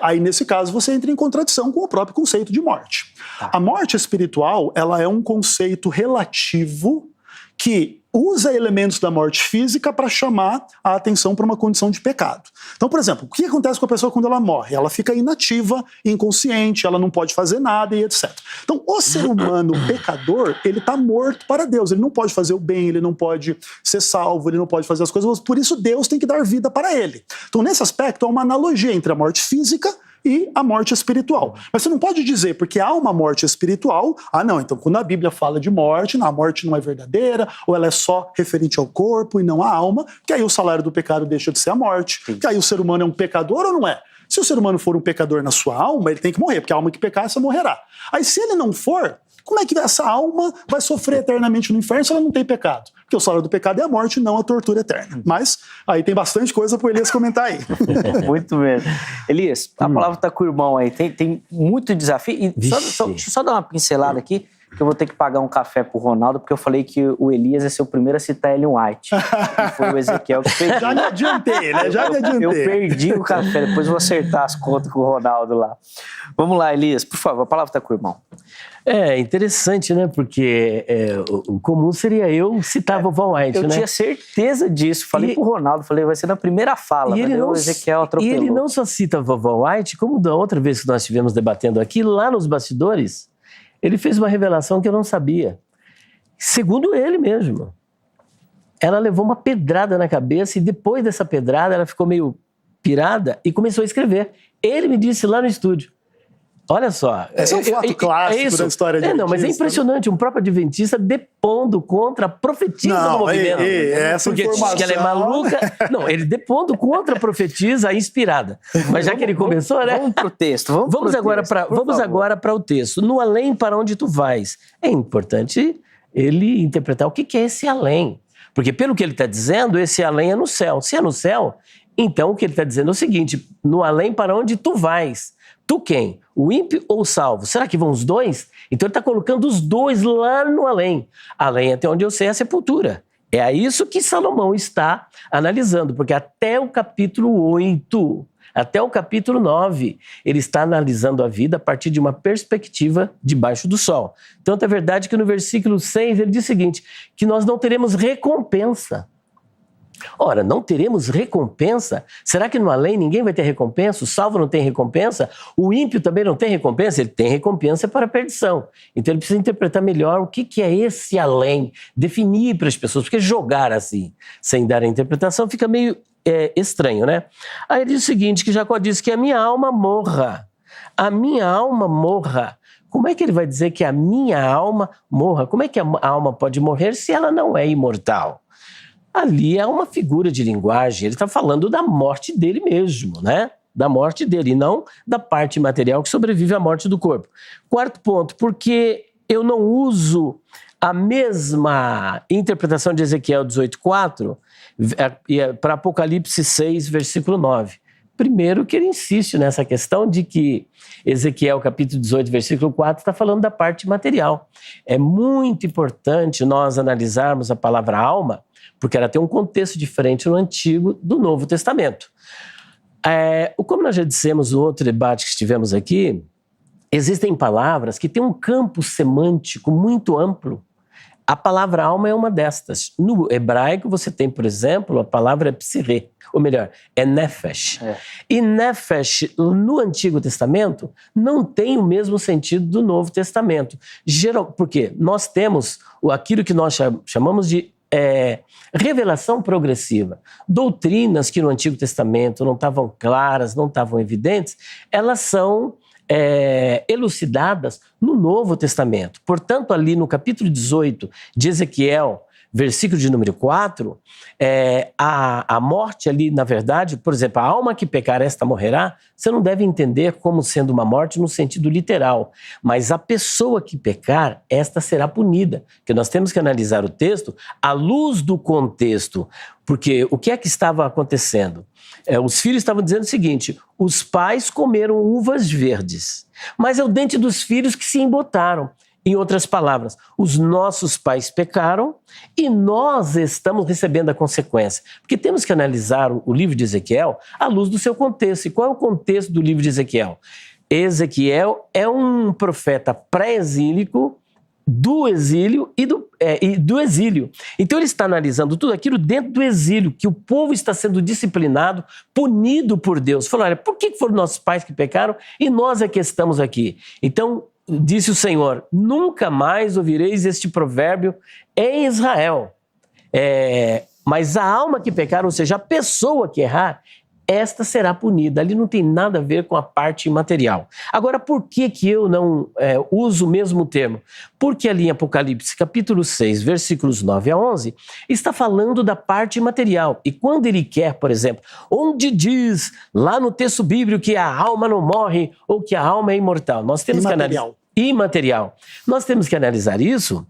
Aí, nesse caso, você entra em contradição com o próprio conceito de morte. A morte espiritual, ela é um conceito relativo que usa elementos da morte física para chamar a atenção para uma condição de pecado. Então, por exemplo, o que acontece com a pessoa quando ela morre? Ela fica inativa, inconsciente, ela não pode fazer nada e etc. Então, o ser humano pecador, ele está morto para Deus. Ele não pode fazer o bem, ele não pode ser salvo, ele não pode fazer as coisas, por isso Deus tem que dar vida para ele. Então, nesse aspecto, há uma analogia entre a morte física e a morte espiritual. Mas você não pode dizer, porque há uma morte espiritual, não, então quando a Bíblia fala de morte, a morte não é verdadeira, ou ela é só referente ao corpo e não à alma, que aí o salário do pecado deixa de ser a morte, que aí o ser humano é um pecador ou não é? Se o ser humano for um pecador na sua alma, ele tem que morrer, porque a alma que pecar, essa morrerá. Aí se ele não for, como é que essa alma vai sofrer eternamente no inferno se ela não tem pecado? Porque o salário do pecado é a morte, não a tortura eterna. Mas aí tem bastante coisa para o Elias comentar aí. Muito mesmo. Elias, a palavra está com o irmão aí. Tem muito desafio. E deixa eu só dar uma pincelada aqui, que eu vou ter que pagar um café pro Ronaldo, porque eu falei que o Elias é ser o primeiro a citar Ellen White. E foi o Ezequiel que fez. Já me adiantei, né? Já me adiantei. Eu perdi o café, depois vou acertar as contas com o Ronaldo lá. Vamos lá, Elias, por favor, a palavra está com o irmão. É interessante, né? Porque o comum seria eu citar a vovó White, né? Eu tinha certeza disso. Falei pro Ronaldo, vai ser na primeira fala. O Ezequiel atropelou. E ele não só cita a vovó White, como da outra vez que nós estivemos debatendo aqui, lá nos bastidores, ele fez uma revelação que eu não sabia. Segundo ele mesmo. ela levou uma pedrada na cabeça e depois dessa pedrada ela ficou meio pirada e começou a escrever. Ele me disse lá no estúdio. Olha só. Esse é um fato clássico da história de Não, mas é impressionante, um próprio adventista depondo contra a profetisa do movimento. Essa porque informação... diz que ela é maluca. Não, ele depondo contra a profetisa inspirada. Mas já que ele começou, né? Vamos pro texto. Vamos agora para o texto. No além para onde tu vais. É importante ele interpretar o que é esse além. Porque pelo que ele está dizendo, esse além é no céu. Se é no céu, então o que ele está dizendo é o seguinte, no além para onde tu vais. Tu quem? O ímpio ou o salvo? Será que vão os dois? Então ele está colocando os dois lá no além. Além, até onde eu sei, é a sepultura. É a isso que Salomão está analisando, porque até o capítulo 8, até o capítulo 9, ele está analisando a vida a partir de uma perspectiva debaixo do sol. Tanto é verdade que no versículo 6 ele diz o seguinte, que nós não teremos recompensa. Ora, não teremos recompensa? Será que no além ninguém vai ter recompensa? O salvo não tem recompensa? O ímpio também não tem recompensa? Ele tem recompensa para a perdição. Então ele precisa interpretar melhor o que é esse além, definir para as pessoas, porque jogar assim, sem dar a interpretação, fica meio estranho, né? Aí ele diz o seguinte, que Jacó disse que a minha alma morra. A minha alma morra. Como é que ele vai dizer que a minha alma morra? Como é que a alma pode morrer se ela não é imortal? Ali é uma figura de linguagem, ele está falando da morte dele mesmo, né? Da morte dele, e não da parte material que sobrevive à morte do corpo. Quarto ponto, porque eu não uso a mesma interpretação de Ezequiel 18:4 para Apocalipse 6, versículo 9. Primeiro que ele insiste nessa questão de que Ezequiel capítulo 18, versículo 4 está falando da parte material. É muito importante nós analisarmos a palavra alma, porque ela tem um contexto diferente no Antigo do Novo Testamento. Como nós já dissemos no outro debate que estivemos aqui, existem palavras que têm um campo semântico muito amplo. A palavra alma é uma destas. No hebraico você tem, por exemplo, a palavra psirê, ou melhor, é nefesh. E nefesh, no Antigo Testamento, não tem o mesmo sentido do Novo Testamento. Porque nós temos aquilo que nós chamamos de revelação progressiva. Doutrinas que no Antigo Testamento não estavam claras, não estavam evidentes, elas são elucidadas no Novo Testamento. Portanto, ali no capítulo 18 de Ezequiel, versículo de número 4, a morte ali, na verdade, por exemplo, a alma que pecar, esta morrerá, você não deve entender como sendo uma morte no sentido literal, mas a pessoa que pecar, esta será punida, porque nós temos que analisar o texto à luz do contexto, porque o que é que estava acontecendo? Os filhos estavam dizendo o seguinte, os pais comeram uvas verdes, mas é o dente dos filhos que se embotaram. Em outras palavras, os nossos pais pecaram e nós estamos recebendo a consequência. Porque temos que analisar o livro de Ezequiel à luz do seu contexto. E qual é o contexto do livro de Ezequiel? Ezequiel é um profeta pré-exílico do exílio e do exílio. Então ele está analisando tudo aquilo dentro do exílio, que o povo está sendo disciplinado, punido por Deus. Falou, olha, por que foram nossos pais que pecaram e nós é que estamos aqui? Então, disse o Senhor, nunca mais ouvireis este provérbio em Israel. Mas a alma que pecar, ou seja, a pessoa que errar, esta será punida. Ali não tem nada a ver com a parte imaterial. Agora, por que eu não uso o mesmo termo? Porque ali em Apocalipse, capítulo 6, versículos 9 a 11, está falando da parte imaterial. E quando ele quer, por exemplo, onde diz lá no texto bíblico que a alma não morre ou que a alma é imortal, nós temos que analisar. Imaterial. Nós temos que analisar isso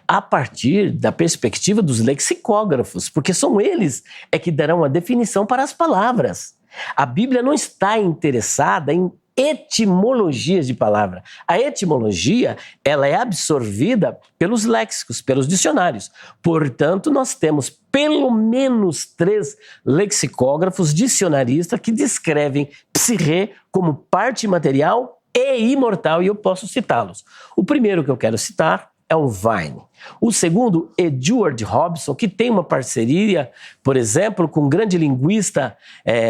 a partir da perspectiva dos lexicógrafos, porque são eles que darão a definição para as palavras. A Bíblia não está interessada em etimologias de palavra. A etimologia, ela é absorvida pelos léxicos, pelos dicionários. Portanto, nós temos pelo menos 3 lexicógrafos dicionaristas que descrevem psirê como parte material e imortal, e eu posso citá-los. O primeiro que eu quero citar é o Vine. O segundo, Edward Robson, que tem uma parceria, por exemplo, com um grande linguista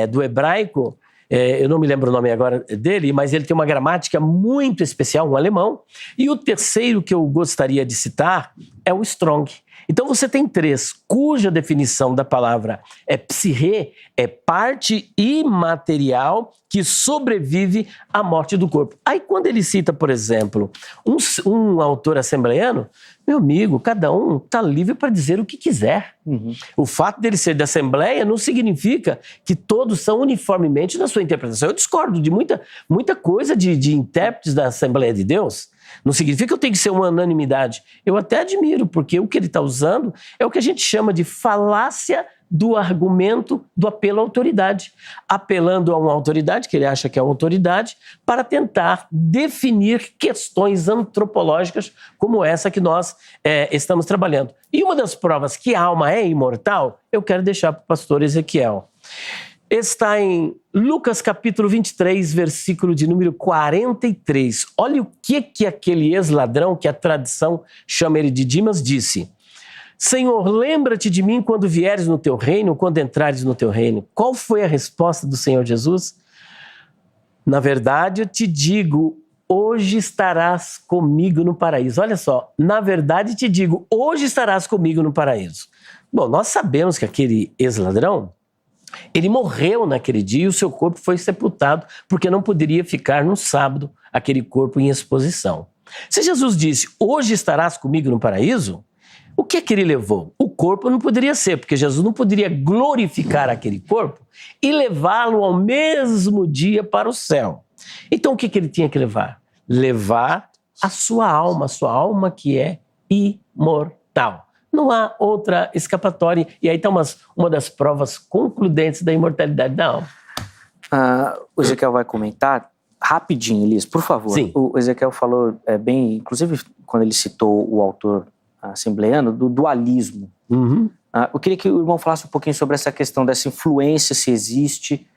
do hebraico, eu não me lembro o nome agora dele, mas ele tem uma gramática muito especial, um alemão. E o terceiro que eu gostaria de citar é o Strong. Então você tem 3, cuja definição da palavra é psirrê, é parte imaterial que sobrevive à morte do corpo. Aí quando ele cita, por exemplo, um autor assembleiano, meu amigo, cada um está livre para dizer o que quiser. O fato dele ser da Assembleia não significa que todos são uniformemente na sua interpretação. Eu discordo de muita coisa de intérpretes da Assembleia de Deus. Não significa que eu tenho que ser uma unanimidade. Eu até admiro, porque o que ele está usando é o que a gente chama de falácia do argumento do apelo à autoridade. Apelando a uma autoridade, que ele acha que é uma autoridade, para tentar definir questões antropológicas como essa que nós estamos trabalhando. E uma das provas que a alma é imortal, eu quero deixar para o pastor Ezequiel. Está em Lucas capítulo 23, versículo de número 43. Olha o que aquele ex-ladrão, que a tradição chama ele de Dimas, disse. Senhor, lembra-te de mim quando vieres no teu reino, quando entrares no teu reino. Qual foi a resposta do Senhor Jesus? Na verdade, eu te digo, hoje estarás comigo no paraíso. Olha só, na verdade te digo, hoje estarás comigo no paraíso. Bom, nós sabemos que aquele ex-ladrão, ele morreu naquele dia e o seu corpo foi sepultado porque não poderia ficar no sábado aquele corpo em exposição. Se Jesus disse, hoje estarás comigo no paraíso, o que é que ele levou? O corpo não poderia ser, porque Jesus não poderia glorificar aquele corpo e levá-lo ao mesmo dia para o céu. Então o que ele tinha que levar? Levar a sua alma que é imortal. Não há outra escapatória. E aí está uma das provas concludentes da imortalidade da alma. O Ezequiel vai comentar rapidinho, Elias, por favor. Sim. O Ezequiel falou bem, inclusive quando ele citou o autor assembleiano, do dualismo. Eu queria que o irmão falasse um pouquinho sobre essa questão dessa influência, se existe,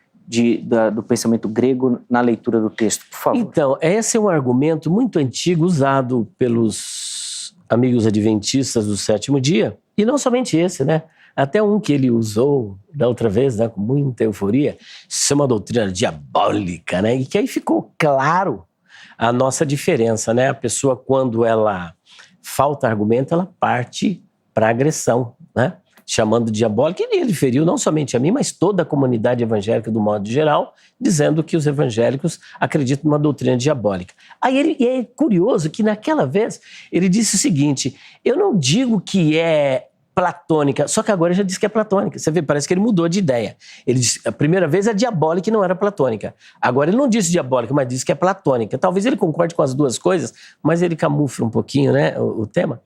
do pensamento grego na leitura do texto, por favor. Então, esse é um argumento muito antigo usado pelos amigos adventistas do sétimo dia, e não somente esse, né? Até um que ele usou da outra vez, né, com muita euforia, isso é uma doutrina diabólica, né? E que aí ficou claro a nossa diferença, né? A pessoa, quando ela falta argumento, ela parte para agressão, né? Chamando de diabólico, e ele feriu não somente a mim, mas toda a comunidade evangélica do modo geral, dizendo que os evangélicos acreditam numa doutrina diabólica. Aí é curioso que naquela vez ele disse o seguinte, eu não digo que é platônica, só que agora já disse que é platônica. Você vê, parece que ele mudou de ideia. Ele disse, a primeira vez é diabólica e não era platônica. Agora ele não disse diabólica, mas disse que é platônica. Talvez ele concorde com as duas coisas, mas ele camufla um pouquinho, né, o tema.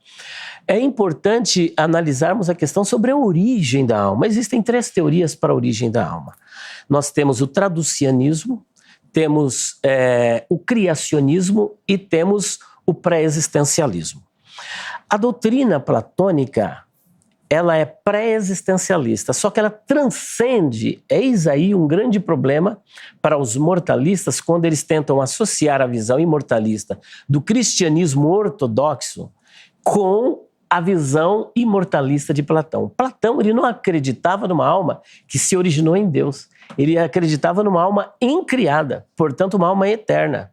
É importante analisarmos a questão sobre a origem da alma. Existem 3 teorias para a origem da alma. Nós temos o traducianismo, temos o criacionismo e temos o pré-existencialismo. A doutrina platônica, ela é pré-existencialista, só que ela transcende, eis aí um grande problema para os mortalistas quando eles tentam associar a visão imortalista do cristianismo ortodoxo com a visão imortalista de Platão. Platão, ele não acreditava numa alma que se originou em Deus. Ele acreditava numa alma incriada, portanto, uma alma eterna.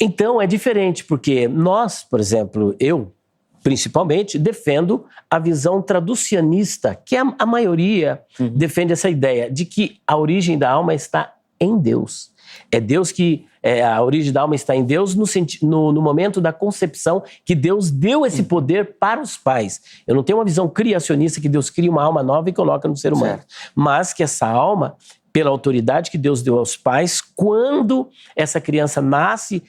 Então, é diferente, porque nós, por exemplo, eu, principalmente, defendo a visão traducianista, que a maioria defende essa ideia de que a origem da alma está em Deus. É Deus que... a origem da alma está em Deus no momento da concepção, que Deus deu esse poder para os pais. Eu não tenho uma visão criacionista que Deus cria uma alma nova e coloca no ser humano. Certo. Mas que essa alma, pela autoridade que Deus deu aos pais, quando essa criança nasce,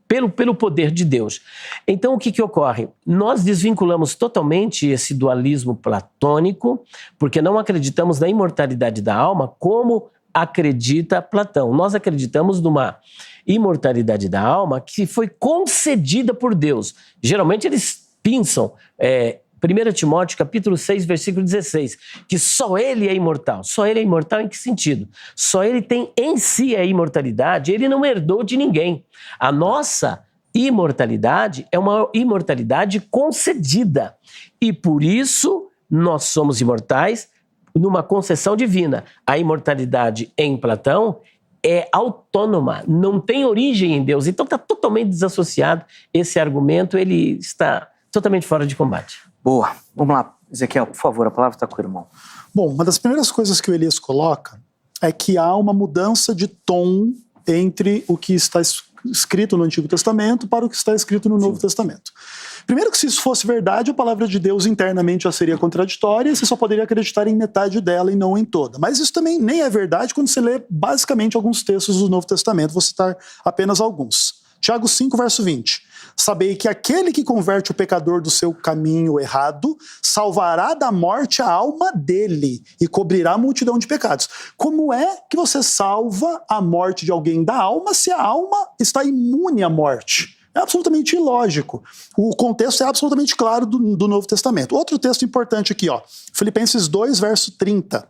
pelo poder de Deus. Então, o que ocorre? Nós desvinculamos totalmente esse dualismo platônico, porque não acreditamos na imortalidade da alma como acredita Platão. Nós acreditamos numa imortalidade da alma que foi concedida por Deus. Geralmente eles pinçam 1 Timóteo capítulo 6, versículo 16, que só ele é imortal. Só ele é imortal em que sentido? Só ele tem em si a imortalidade, ele não herdou de ninguém. A nossa imortalidade é uma imortalidade concedida. E por isso nós somos imortais numa concessão divina. A imortalidade em Platão é autônoma, não tem origem em Deus. Então está totalmente desassociado esse argumento, ele está totalmente fora de combate. Boa. Vamos lá, Ezequiel, por favor, a palavra está com o irmão. Bom, uma das primeiras coisas que o Elias coloca é que há uma mudança de tom entre o que está escrito no Antigo Testamento para o que está escrito no Novo Testamento. Primeiro que se isso fosse verdade, a palavra de Deus internamente já seria contraditória e você só poderia acreditar em metade dela e não em toda. Mas isso também nem é verdade quando você lê basicamente alguns textos do Novo Testamento, vou citar apenas alguns. Tiago 5, verso 20. Sabei que aquele que converte o pecador do seu caminho errado, salvará da morte a alma dele e cobrirá a multidão de pecados. Como é que você salva a morte de alguém da alma se a alma está imune à morte? É absolutamente ilógico. O contexto é absolutamente claro do Novo Testamento. Outro texto importante aqui, ó, Filipenses 2, verso 30.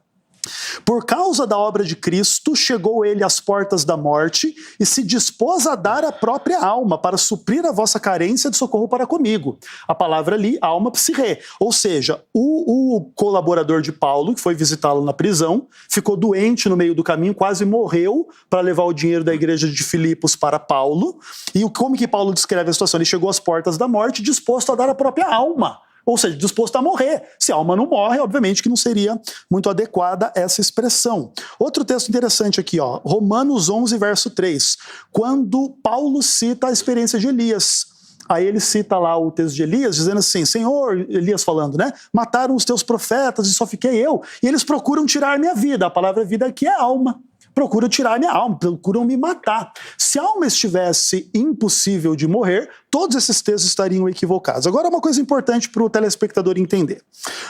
Por causa da obra de Cristo, chegou ele às portas da morte e se dispôs a dar a própria alma para suprir a vossa carência de socorro para comigo. A palavra ali, alma psirrê. Ou seja, o colaborador de Paulo, que foi visitá-lo na prisão, ficou doente no meio do caminho, quase morreu para levar o dinheiro da igreja de Filipos para Paulo. E como que Paulo descreve a situação? Ele chegou às portas da morte disposto a dar a própria alma. Ou seja, disposto a morrer. Se a alma não morre, obviamente que não seria muito adequada essa expressão. Outro texto interessante aqui, ó, Romanos 11, verso 3, quando Paulo cita a experiência de Elias. Aí ele cita lá o texto de Elias, dizendo assim, Senhor, Elias falando, né? Mataram os teus profetas e só fiquei eu. E eles procuram tirar minha vida. A palavra vida aqui é alma. Procuram tirar minha alma, procuram me matar. Se a alma estivesse impossível de morrer, todos esses textos estariam equivocados. Agora, uma coisa importante para o telespectador entender.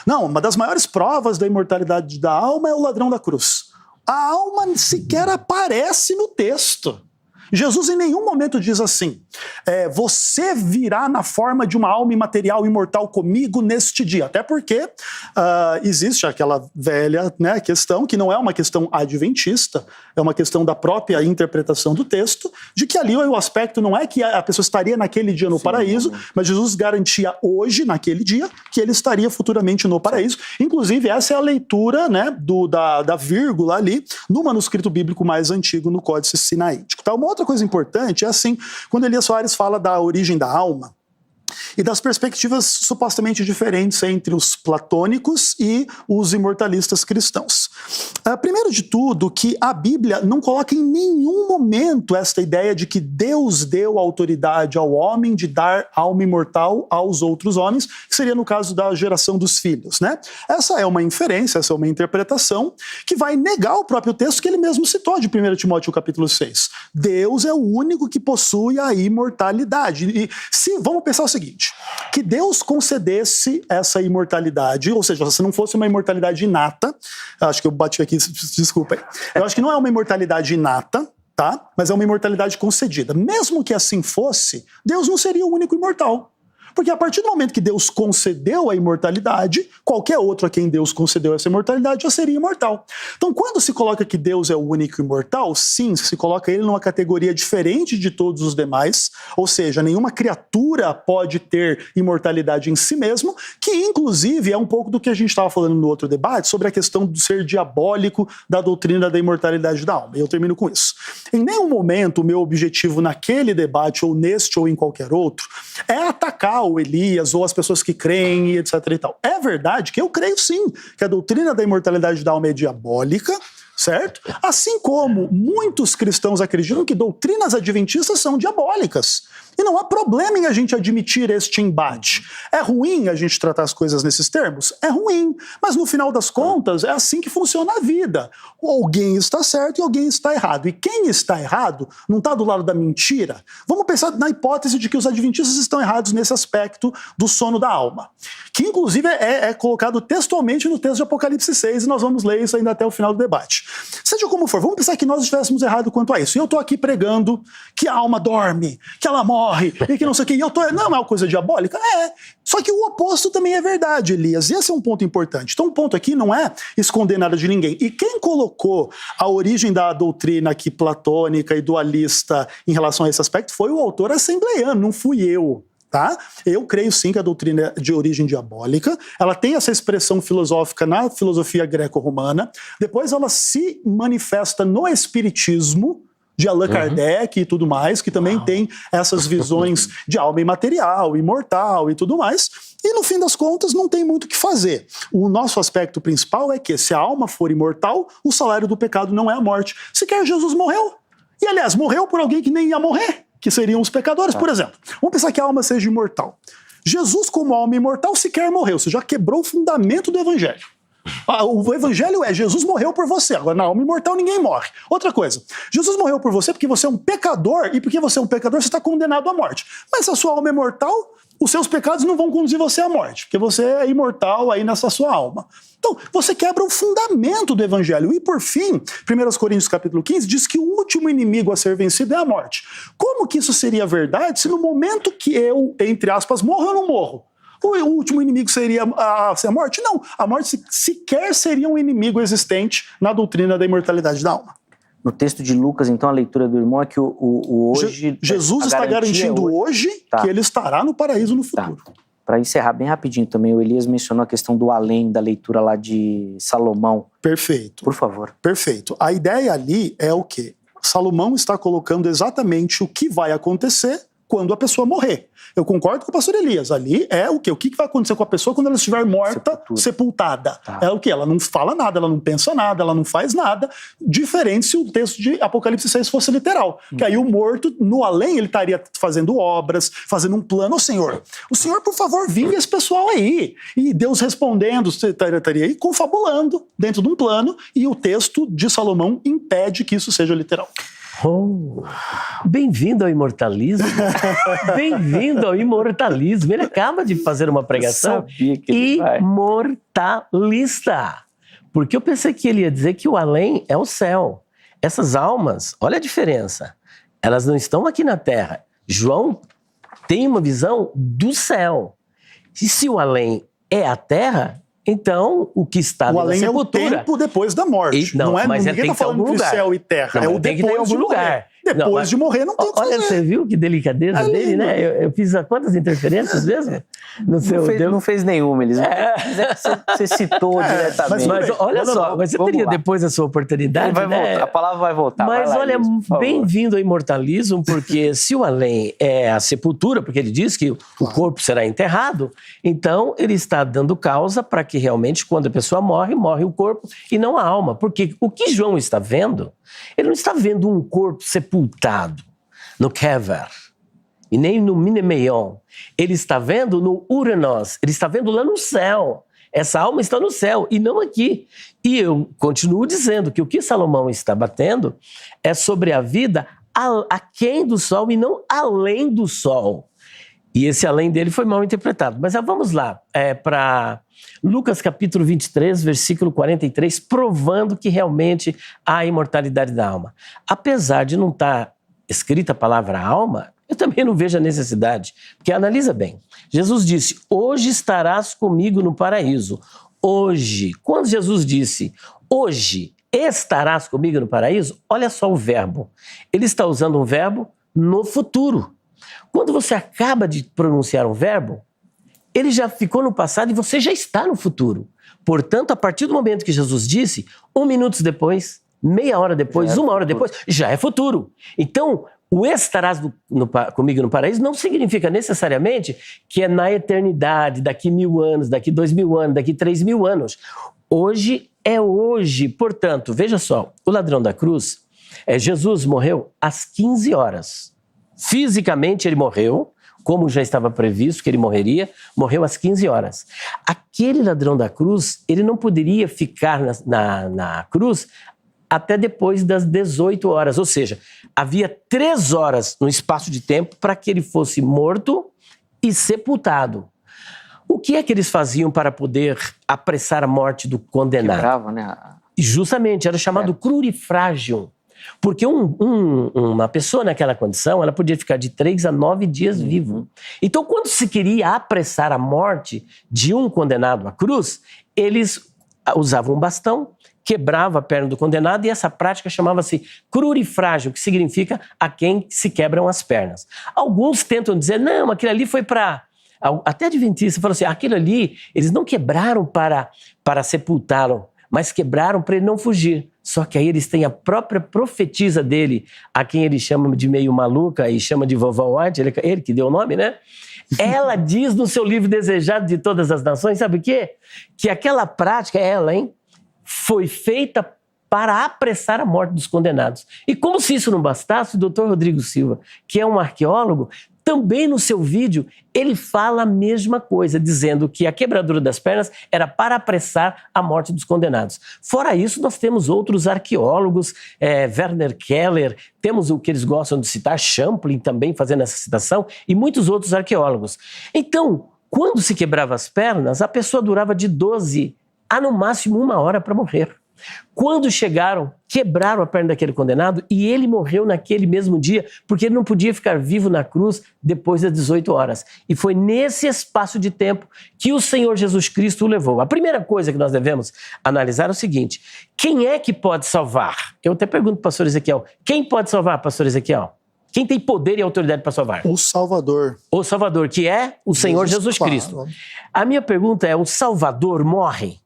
Não, uma das maiores provas da imortalidade da alma é o ladrão da cruz. A alma sequer aparece no texto. Jesus em nenhum momento diz assim, você virá na forma de uma alma imaterial imortal comigo neste dia. Até porque existe aquela velha, né, questão, que não é uma questão adventista, é uma questão da própria interpretação do texto, de que ali o aspecto não é que a pessoa estaria naquele dia no paraíso, mas Jesus garantia hoje, naquele dia, que ele estaria futuramente no paraíso. Inclusive, essa é a leitura, né, da vírgula ali, no manuscrito bíblico mais antigo, no Códice Sinaítico. Tá? Uma outra coisa importante é assim, quando Elias Soares fala da origem da alma e das perspectivas supostamente diferentes entre os platônicos e os imortalistas cristãos. Primeiro de tudo, que a Bíblia não coloca em nenhum momento esta ideia de que Deus deu autoridade ao homem de dar alma imortal aos outros homens, que seria no caso da geração dos filhos, né? Essa é uma inferência, essa é uma interpretação que vai negar o próprio texto que ele mesmo citou de 1 Timóteo capítulo 6. Deus é o único que possui a imortalidade. E se vamos pensar o seguinte, que Deus concedesse essa imortalidade, ou seja, se não fosse uma imortalidade inata, acho que eu bati aqui, desculpa aí, eu acho que não é uma imortalidade inata, tá? Mas é uma imortalidade concedida. Mesmo que assim fosse, Deus não seria o único imortal. Porque a partir do momento que Deus concedeu a imortalidade, qualquer outro a quem Deus concedeu essa imortalidade já seria imortal. Então, quando se coloca que Deus é o único imortal, sim, se coloca ele numa categoria diferente de todos os demais, ou seja, nenhuma criatura pode ter imortalidade em si mesmo, que inclusive é um pouco do que a gente estava falando no outro debate, sobre a questão do ser diabólico da doutrina da imortalidade da alma. E eu termino com isso. Em nenhum momento o meu objetivo naquele debate, ou neste ou em qualquer outro, é atacar o Elias, ou as pessoas que creem, etc. e tal. É verdade que eu creio sim, que a doutrina da imortalidade da alma é diabólica, certo? Assim como muitos cristãos acreditam que doutrinas adventistas são diabólicas. E não há problema em a gente admitir este embate. É ruim a gente tratar as coisas nesses termos? É ruim. Mas no final das contas, é assim que funciona a vida. Alguém está certo e alguém está errado. E quem está errado não está do lado da mentira. Vamos pensar na hipótese de que os adventistas estão errados nesse aspecto do sono da alma. Que inclusive é colocado textualmente no texto de Apocalipse 6, e nós vamos ler isso ainda até o final do debate. Seja como for, vamos pensar que nós estivéssemos errados quanto a isso. E eu estou aqui pregando que a alma dorme, que ela morre, e que não sei o que. E eu tô, não é uma coisa diabólica? É. Só que o oposto também é verdade, Elias. E esse é um ponto importante. Então o ponto aqui não é esconder nada de ninguém. E quem colocou a origem da doutrina aqui platônica e dualista em relação a esse aspecto foi o autor assembleiano, não fui eu. Tá? Eu creio sim que a doutrina é de origem diabólica, ela tem essa expressão filosófica na filosofia greco-romana, depois ela se manifesta no espiritismo, de Allan Kardec e tudo mais, que também tem essas visões de alma imaterial, imortal e tudo mais. E no fim das contas não tem muito o que fazer. O nosso aspecto principal é que se a alma for imortal, o salário do pecado não é a morte. Sequer Jesus morreu. E aliás, morreu por alguém que nem ia morrer, que seriam os pecadores, por exemplo. Vamos pensar que a alma seja imortal. Jesus, como alma imortal, sequer morreu. Você já quebrou o fundamento do evangelho. O evangelho é, Jesus morreu por você. Agora, na alma imortal, ninguém morre. Outra coisa, Jesus morreu por você porque você é um pecador, e porque você é um pecador, você está condenado à morte. Mas se a sua alma é mortal, os seus pecados não vão conduzir você à morte, porque você é imortal aí nessa sua alma. Então, você quebra o fundamento do evangelho. E, por fim, 1 Coríntios capítulo 15 diz que o último inimigo a ser vencido é a morte. Como que isso seria verdade se no momento que eu, entre aspas, morro, eu não morro? O último inimigo seria a morte? Não, a morte sequer seria um inimigo existente na doutrina da imortalidade da alma. No texto de Lucas, então, a leitura do irmão é que o hoje... Jesus está garantindo hoje que ele estará no paraíso no futuro. Tá. Para encerrar bem rapidinho também, o Elias mencionou a questão do além, da leitura lá de Salomão. Perfeito. Por favor. Perfeito. A ideia ali é o quê? Salomão está colocando exatamente o que vai acontecer quando a pessoa morrer. Eu concordo com o pastor Elias. Ali é o quê? O que vai acontecer com a pessoa quando ela estiver morta, sepultada? Tá. É o quê? Ela não fala nada, ela não pensa nada, ela não faz nada. Diferente se o texto de Apocalipse 6 fosse literal. Que aí o morto, no além, ele estaria fazendo obras, fazendo um plano. Ô Senhor, por favor, vingue esse pessoal aí. E Deus respondendo, estaria aí confabulando dentro de um plano, e o texto de Salomão impede que isso seja literal. Oh, bem-vindo ao imortalismo. Bem-vindo ao imortalismo. Ele acaba de fazer uma pregação imortalista. Porque eu pensei que ele ia dizer que o além é o céu. Essas almas, olha a diferença. Elas não estão aqui na terra. João tem uma visão do céu. E se o além é a terra, então o que está o além é o tempo depois da morte. Não é, mas ninguém está falando de céu e terra. É o depois de lugar. Depois de morrer não tem o que fazer. Olha, você viu que delicadeza dele, né? Eu fiz quantas interferências mesmo? Não fez nenhuma, eles você citou diretamente. Mas olha só, você teria depois a sua oportunidade, né? A palavra vai voltar. Mas olha, bem-vindo ao imortalismo, porque se o além é a sepultura, porque ele diz que o corpo será enterrado, então ele está dando causa para que realmente quando a pessoa morre o corpo e não a alma. Porque o que João está vendo, ele não está vendo um corpo sepultado no Kever e nem no Minemeion. Ele está vendo no Uranos, ele está vendo lá no céu. Essa alma está no céu e não aqui. E eu continuo dizendo que o que Salomão está batendo é sobre a vida aquém do sol e não além do sol. E esse além dele foi mal interpretado. Mas vamos lá, para Lucas capítulo 23, versículo 43, provando que realmente há imortalidade da alma. Apesar de não estar escrita a palavra alma, eu também não vejo a necessidade, porque analisa bem. Jesus disse, hoje estarás comigo no paraíso. Hoje, quando Jesus disse, hoje estarás comigo no paraíso, olha só o verbo. Ele está usando um verbo no futuro. Quando você acaba de pronunciar um verbo, ele já ficou no passado e você já está no futuro. Portanto, a partir do momento que Jesus disse, 1 minuto depois, meia hora depois, 1 hora depois, já é futuro. Então, o estarás comigo no paraíso não significa necessariamente que é na eternidade, daqui 1000 anos, daqui 2000 anos, daqui 3000 anos. Hoje é hoje. Portanto, veja só, o ladrão da cruz, Jesus morreu às 15 horas. Fisicamente ele morreu, como já estava previsto que ele morreria, morreu às 15 horas. Aquele ladrão da cruz, ele não poderia ficar na cruz até depois das 18 horas, ou seja, havia 3 horas no espaço de tempo para que ele fosse morto e sepultado. O que é que eles faziam para poder apressar a morte do condenado? Quebrava, né? Justamente, era chamado crurifrágio. Porque uma pessoa naquela condição, ela podia ficar de 3 a 9 dias vivo. Então, quando se queria apressar a morte de um condenado à cruz, eles usavam um bastão, quebrava a perna do condenado e essa prática chamava-se crurifrágio, que significa a quem se quebram as pernas. Alguns tentam dizer, não, aquilo ali foi para... Até adventista falou assim, aquilo ali, eles não quebraram para sepultá-lo, mas quebraram para ele não fugir. Só que aí eles têm a própria profetisa dele, a quem eles chamam de meio maluca e chama de vovó White, ele que deu o nome, né? Ela diz no seu livro Desejado de Todas as Nações, sabe o quê? Que aquela prática, foi feita para apressar a morte dos condenados. E como se isso não bastasse, o Dr. Rodrigo Silva, que é um arqueólogo, também no seu vídeo, ele fala a mesma coisa, dizendo que a quebradura das pernas era para apressar a morte dos condenados. Fora isso, nós temos outros arqueólogos, Werner Keller, temos o que eles gostam de citar, Champlin também fazendo essa citação, e muitos outros arqueólogos. Então, quando se quebrava as pernas, a pessoa durava de 12 a no máximo 1 hora para morrer. Quando chegaram, quebraram a perna daquele condenado e ele morreu naquele mesmo dia, porque ele não podia ficar vivo na cruz depois das 18 horas. E foi nesse espaço de tempo que o Senhor Jesus Cristo o levou. A primeira coisa que nós devemos analisar é o seguinte: quem é que pode salvar? Eu até pergunto, pastor Ezequiel, quem pode salvar, pastor Ezequiel? Quem tem poder e autoridade para salvar? O Salvador. O Salvador, que é o Senhor Jesus Cristo. Claro. A minha pergunta é, o Salvador morre?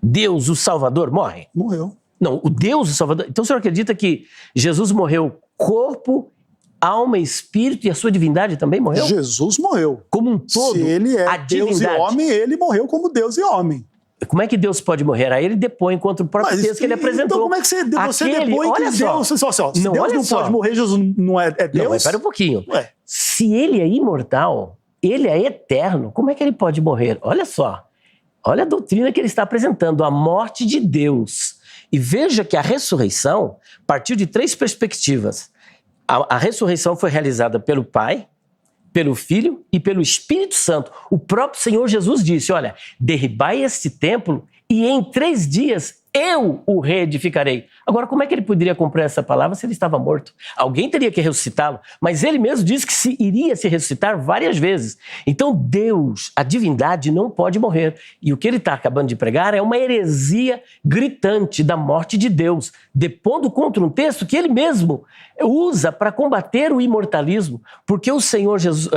Deus, o Salvador, morre? Morreu. Não, o Deus, o Salvador... Então o senhor acredita que Jesus morreu corpo, alma, espírito e a sua divindade também morreu? Jesus morreu. Como um todo, Se ele é a Deus divindade. e homem, ele morreu como Deus e homem. Como é que Deus pode morrer? Aí ele depõe contra o próprio texto que ele apresentou. Então como é que você depõe que Deus... Se Não, Deus não pode morrer, Jesus não é Deus? Não, mas espera um pouquinho. Ué. Se ele é imortal, ele é eterno, como é que ele pode morrer? Olha só. Olha a doutrina que ele está apresentando, a morte de Deus. E veja que a ressurreição partiu de 3 perspectivas. A ressurreição foi realizada pelo Pai, pelo Filho e pelo Espírito Santo. O próprio Senhor Jesus disse, olha, derribai este templo e em 3 dias eu o reedificarei. Agora, como é que ele poderia cumprir essa palavra se ele estava morto? Alguém teria que ressuscitá-lo, mas ele mesmo disse que iria se ressuscitar várias vezes. Então Deus, a divindade, não pode morrer. E o que ele está acabando de pregar é uma heresia gritante da morte de Deus, depondo contra um texto que ele mesmo usa para combater o imortalismo, porque o Senhor Jesus,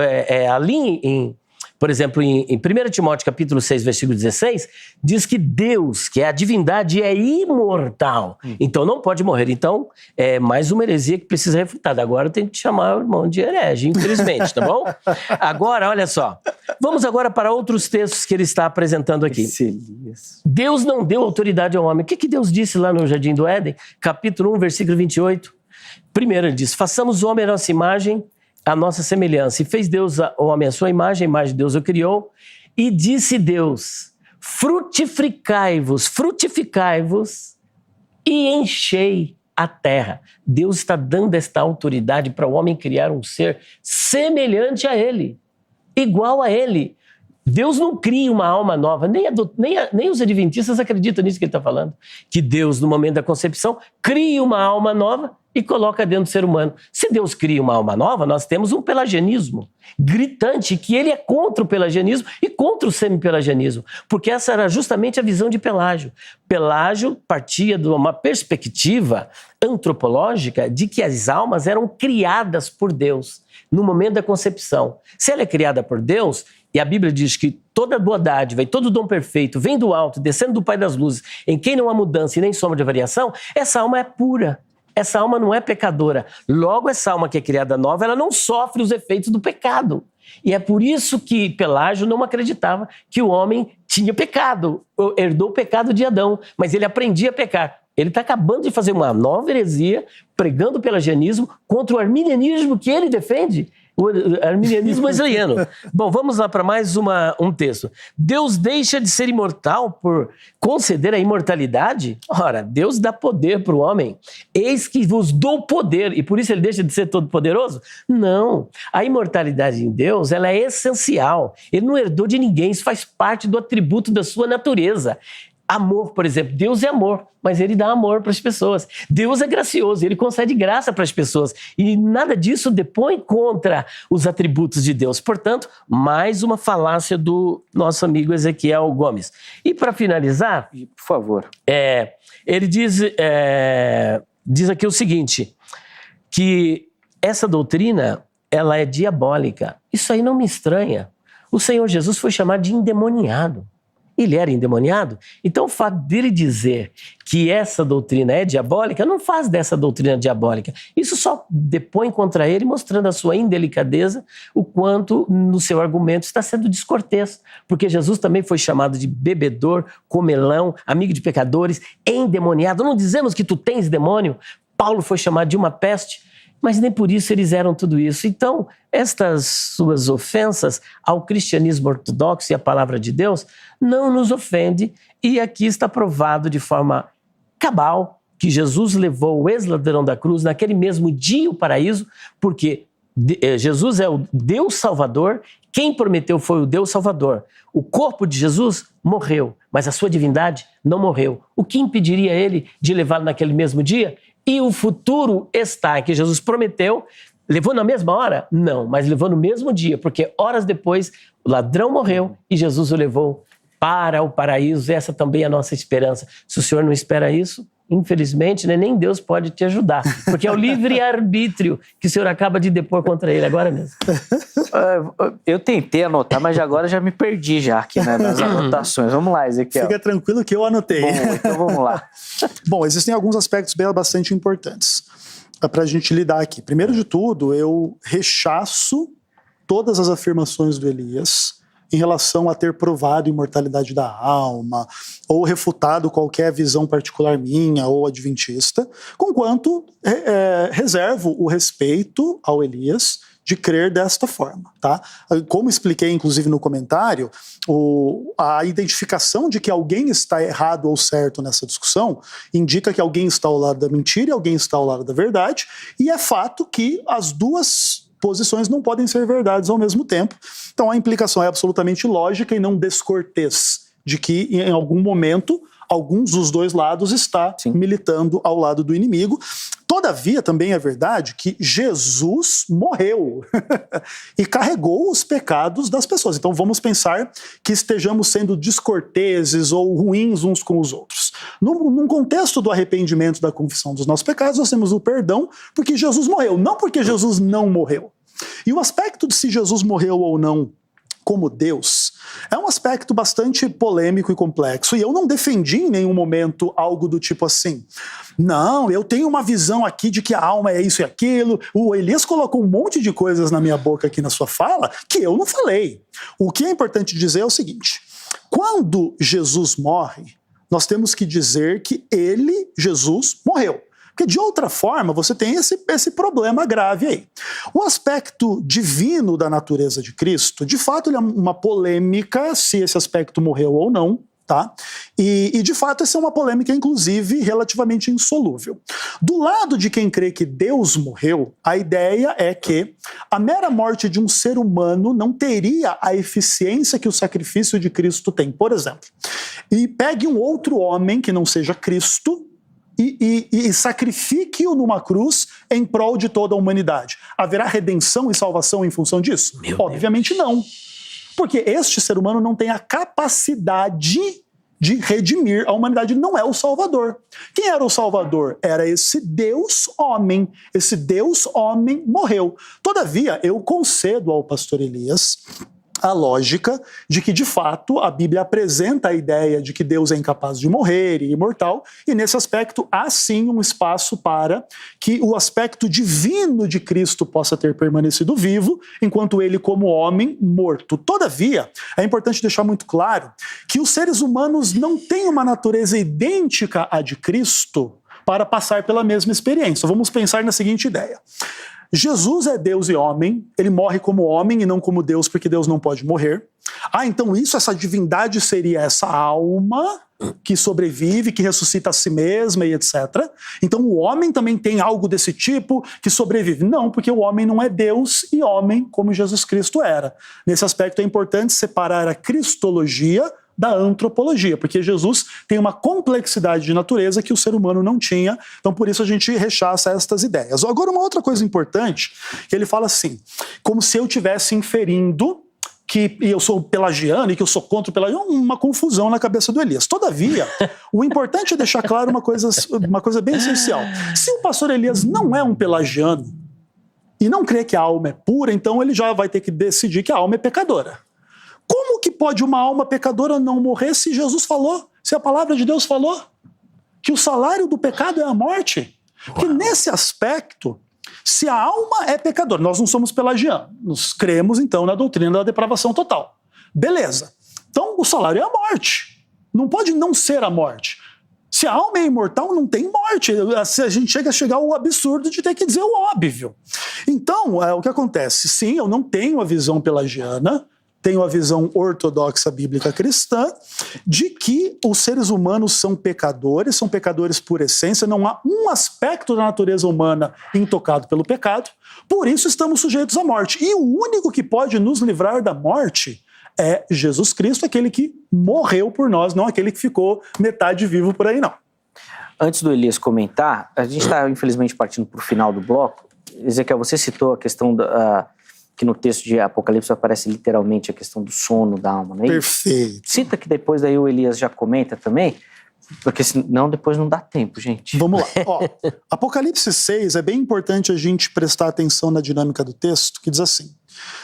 ali por exemplo, em 1 Timóteo capítulo 6, versículo 16, diz que Deus, que é a divindade, é imortal. Então não pode morrer. Então, é mais uma heresia que precisa ser refutada. Agora eu tenho que chamar o irmão de herege, infelizmente, tá bom? Agora, olha só. Vamos agora para outros textos que ele está apresentando aqui. Deus não deu autoridade ao homem. O que Deus disse lá no Jardim do Éden? Capítulo 1, versículo 28. Primeiro ele diz, façamos o homem a nossa imagem, a nossa semelhança. E fez Deus o homem a sua imagem, a imagem de Deus o criou. E disse Deus, frutificai-vos e enchei a terra. Deus está dando esta autoridade para o homem criar um ser semelhante a ele, igual a ele. Deus não cria uma alma nova, nem os adventistas acreditam nisso que ele está falando. Que Deus, no momento da concepção, cria uma alma nova e coloca dentro do ser humano. Se Deus cria uma alma nova, nós temos um pelagianismo gritante, que ele é contra o pelagianismo e contra o semipelagianismo, porque essa era justamente a visão de Pelágio. Pelágio partia de uma perspectiva antropológica de que as almas eram criadas por Deus no momento da concepção. Se ela é criada por Deus, e a Bíblia diz que toda boa dádiva e todo dom perfeito vem do alto, descendo do Pai das luzes, em quem não há mudança e nem sombra de variação, essa alma é pura. Essa alma não é pecadora. Logo, essa alma que é criada nova, ela não sofre os efeitos do pecado. E é por isso que Pelágio não acreditava que o homem tinha pecado, herdou o pecado de Adão, mas ele aprendia a pecar. Ele está acabando de fazer uma nova heresia, pregando o pelagianismo contra o arminianismo que ele defende. O arminianismo wesleyano. Bom, vamos lá para mais um texto. Deus deixa de ser imortal por conceder a imortalidade? Ora, Deus dá poder para o homem. Eis que vos dou poder. E por isso ele deixa de ser todo poderoso? Não. A imortalidade em Deus, ela é essencial. Ele não herdou de ninguém. Isso faz parte do atributo da sua natureza. Amor, por exemplo. Deus é amor, mas ele dá amor para as pessoas. Deus é gracioso, ele concede graça para as pessoas. E nada disso depõe contra os atributos de Deus. Portanto, mais uma falácia do nosso amigo Ezequiel Gomes. E para finalizar, por favor, ele diz aqui o seguinte, que essa doutrina, ela é diabólica. Isso aí não me estranha. O Senhor Jesus foi chamado de endemoniado. Ele era endemoniado? Então o fato dele dizer que essa doutrina é diabólica não faz dessa doutrina diabólica. Isso só depõe contra ele, mostrando a sua indelicadeza, o quanto no seu argumento está sendo descortês. Porque Jesus também foi chamado de bebedor, comelão, amigo de pecadores, endemoniado. Não dizemos que tu tens demônio? Paulo foi chamado de uma peste. Mas nem por isso eles eram tudo isso. Então, estas suas ofensas ao cristianismo ortodoxo e à palavra de Deus não nos ofende. E aqui está provado de forma cabal que Jesus levou o ex-ladrão da cruz naquele mesmo dia ao paraíso, porque Jesus é o Deus Salvador. Quem prometeu foi o Deus Salvador. O corpo de Jesus morreu, mas a sua divindade não morreu. O que impediria ele de levá-lo naquele mesmo dia? E o futuro está, que Jesus prometeu. Levou na mesma hora? Não, mas levou no mesmo dia, porque horas depois o ladrão morreu e Jesus o levou para o paraíso. Essa também é a nossa esperança. Se o Senhor não espera isso, infelizmente, né, nem Deus pode te ajudar, porque é o livre-arbítrio que o Senhor acaba de depor contra ele agora mesmo. Eu tentei anotar, mas agora já me perdi já aqui, né, nas anotações. Vamos lá, Ezequiel. Fica tranquilo que eu anotei. Bom, então vamos lá. Bom, existem alguns aspectos bastante importantes para a gente lidar aqui. Primeiro de tudo, eu rechaço todas as afirmações do Elias em relação a ter provado a imortalidade da alma, ou refutado qualquer visão particular minha ou adventista, conquanto reservo o respeito ao Elias de crer desta forma, tá? Como expliquei, inclusive, no comentário, a identificação de que alguém está errado ou certo nessa discussão indica que alguém está ao lado da mentira e alguém está ao lado da verdade, e é fato que as duas posições não podem ser verdades ao mesmo tempo. Então a implicação é absolutamente lógica e não descortês de que em algum momento alguns dos dois lados está militando ao lado do inimigo. Todavia, também é verdade que Jesus morreu e carregou os pecados das pessoas. Então vamos pensar que estejamos sendo descorteses ou ruins uns com os outros. Num contexto do arrependimento, da confissão dos nossos pecados, nós temos o perdão porque Jesus morreu, não porque Jesus não morreu. E o aspecto de se Jesus morreu ou não como Deus é um aspecto bastante polêmico e complexo, e eu não defendi em nenhum momento algo do tipo assim, não, eu tenho uma visão aqui de que a alma é isso e aquilo. O Elias colocou um monte de coisas na minha boca aqui na sua fala que eu não falei. O que é importante dizer é o seguinte, quando Jesus morre, nós temos que dizer que ele, Jesus, morreu. Porque de outra forma você tem esse problema grave aí. O aspecto divino da natureza de Cristo, de fato ele é uma polêmica se esse aspecto morreu ou não, tá? E de fato essa é uma polêmica inclusive relativamente insolúvel. Do lado de quem crê que Deus morreu, a ideia é que a mera morte de um ser humano não teria a eficiência que o sacrifício de Cristo tem. Por exemplo, e pegue um outro homem que não seja Cristo e sacrifique-o numa cruz em prol de toda a humanidade. Haverá redenção e salvação em função disso? Obviamente não. Porque este ser humano não tem a capacidade de redimir a humanidade, não é o Salvador. Quem era o Salvador? Era esse Deus homem. Esse Deus homem morreu. Todavia, eu concedo ao pastor Elias a lógica de que, de fato, a Bíblia apresenta a ideia de que Deus é incapaz de morrer e imortal, e nesse aspecto há sim um espaço para que o aspecto divino de Cristo possa ter permanecido vivo, enquanto ele como homem morto. Todavia, é importante deixar muito claro que os seres humanos não têm uma natureza idêntica à de Cristo para passar pela mesma experiência. Vamos pensar na seguinte ideia. Jesus é Deus e homem, ele morre como homem e não como Deus, porque Deus não pode morrer. Então essa divindade seria essa alma que sobrevive, que ressuscita a si mesma e etc. Então o homem também tem algo desse tipo que sobrevive. Não, porque o homem não é Deus e homem como Jesus Cristo era. Nesse aspecto é importante separar a cristologia da antropologia, porque Jesus tem uma complexidade de natureza que o ser humano não tinha, então por isso a gente rechaça estas ideias. Agora uma outra coisa importante, que ele fala assim, como se eu estivesse inferindo que eu sou pelagiano e que eu sou contra o pelagiano, uma confusão na cabeça do Elias. Todavia, o importante é deixar claro uma coisa bem essencial. Se o pastor Elias não é um pelagiano e não crê que a alma é pura, então ele já vai ter que decidir que a alma é pecadora. Como que pode uma alma pecadora não morrer se Jesus falou, se a palavra de Deus falou que o salário do pecado é a morte? Porque nesse aspecto, se a alma é pecadora, nós não somos pelagianos, nós cremos então na doutrina da depravação total. Beleza. Então o salário é a morte. Não pode não ser a morte. Se a alma é imortal, não tem morte. A gente chega ao absurdo de ter que dizer o óbvio. Então, o que acontece? Sim, eu não tenho a visão pelagiana, tenho a visão ortodoxa bíblica cristã, de que os seres humanos são pecadores por essência, não há um aspecto da natureza humana intocado pelo pecado, por isso estamos sujeitos à morte. E o único que pode nos livrar da morte é Jesus Cristo, aquele que morreu por nós, não aquele que ficou metade vivo por aí, não. Antes do Elias comentar, a gente está, infelizmente, partindo para o final do bloco. Ezequiel, você citou a questão que no texto de Apocalipse aparece literalmente a questão do sono da alma, não é? Perfeito. Cita que depois daí o Elias já comenta também, porque senão depois não dá tempo, gente. Vamos lá. Apocalipse 6, é bem importante a gente prestar atenção na dinâmica do texto, que diz assim: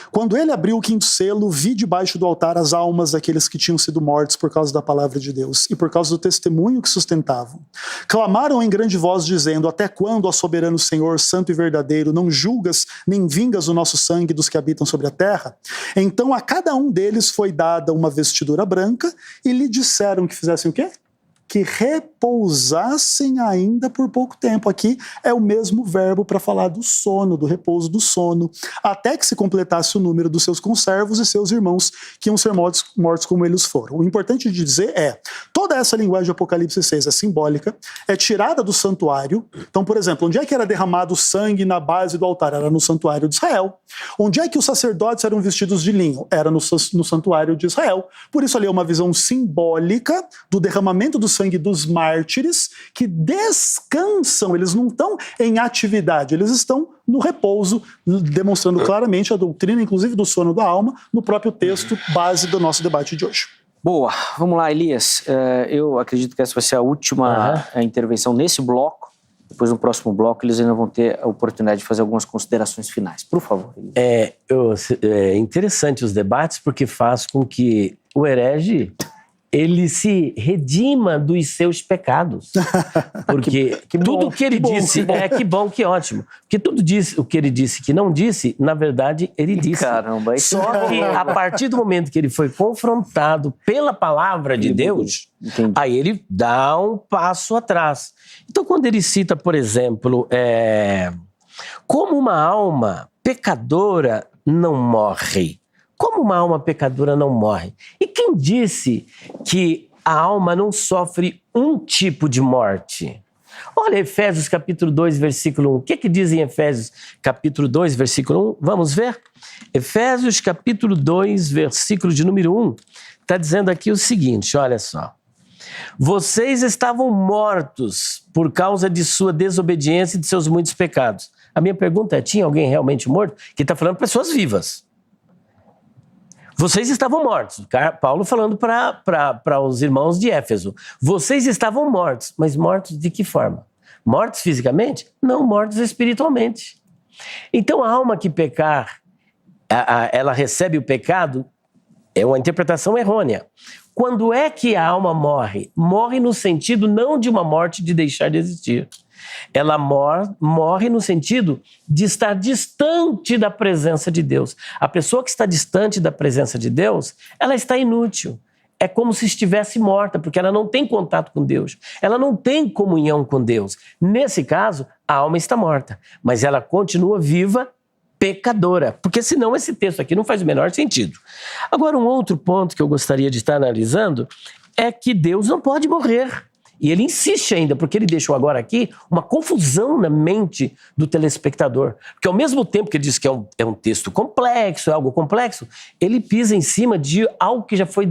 quando ele abriu o quinto selo, vi debaixo do altar as almas daqueles que tinham sido mortos por causa da palavra de Deus e por causa do testemunho que sustentavam. Clamaram em grande voz, dizendo: até quando, ó soberano Senhor, santo e verdadeiro, não julgas nem vingas o nosso sangue dos que habitam sobre a terra? Então a cada um deles foi dada uma vestidura branca e lhe disseram que fizessem o quê? Que repousassem ainda por pouco tempo. Aqui é o mesmo verbo para falar do sono, do repouso do sono, até que se completasse o número dos seus conservos e seus irmãos que iam ser mortos como eles foram. O importante de dizer é, toda essa linguagem de Apocalipse 6 é simbólica, é tirada do santuário. Então, por exemplo, onde é que era derramado sangue na base do altar? Era no santuário de Israel. Onde é que os sacerdotes eram vestidos de linho? Era no santuário de Israel. Por isso ali é uma visão simbólica do derramamento do sangue dos mártires que descansam, eles não estão em atividade, eles estão no repouso, demonstrando claramente a doutrina, inclusive do sono da alma, no próprio texto base do nosso debate de hoje. Boa, vamos lá, Elias. Eu acredito que essa vai ser a última intervenção nesse bloco. Depois, no próximo bloco, eles ainda vão ter a oportunidade de fazer algumas considerações finais. Por favor, Elias. É interessante os debates, porque faz com que o herege ele se redima dos seus pecados. Porque tudo o que ele disse... que bom, que ótimo. Porque tudo o que ele disse que não disse, na verdade, ele disse. Caramba, isso Só que a partir do momento que ele foi confrontado pela palavra de Deus, aí ele dá um passo atrás. Então, quando ele cita, por exemplo, como uma alma pecadora não morre. Como uma alma pecadora não morre? E quem disse que a alma não sofre um tipo de morte? Olha Efésios capítulo 2, versículo 1. O que diz em Efésios capítulo 2, versículo 1? Vamos ver? Efésios capítulo 2, versículo de número 1. Está dizendo aqui o seguinte, olha só. Vocês estavam mortos por causa de sua desobediência e de seus muitos pecados. A minha pergunta é, tinha alguém realmente morto? Que está falando pessoas vivas. Vocês estavam mortos. Paulo falando para os irmãos de Éfeso. Vocês estavam mortos. Mas mortos de que forma? Mortos fisicamente? Não, mortos espiritualmente. Então a alma que pecar, ela recebe o pecado, é uma interpretação errônea. Quando é que a alma morre? Morre no sentido não de uma morte de deixar de existir. Ela morre no sentido de estar distante da presença de Deus. A pessoa que está distante da presença de Deus, ela está inútil. É como se estivesse morta, porque ela não tem contato com Deus. Ela não tem comunhão com Deus. Nesse caso, a alma está morta, mas ela continua viva, pecadora, porque senão esse texto aqui não faz o menor sentido. Agora, um outro ponto que eu gostaria de estar analisando é que Deus não pode morrer. E ele insiste ainda, porque ele deixou agora aqui uma confusão na mente do telespectador. Porque ao mesmo tempo que ele diz que é um texto complexo, é algo complexo, ele pisa em cima de algo que já foi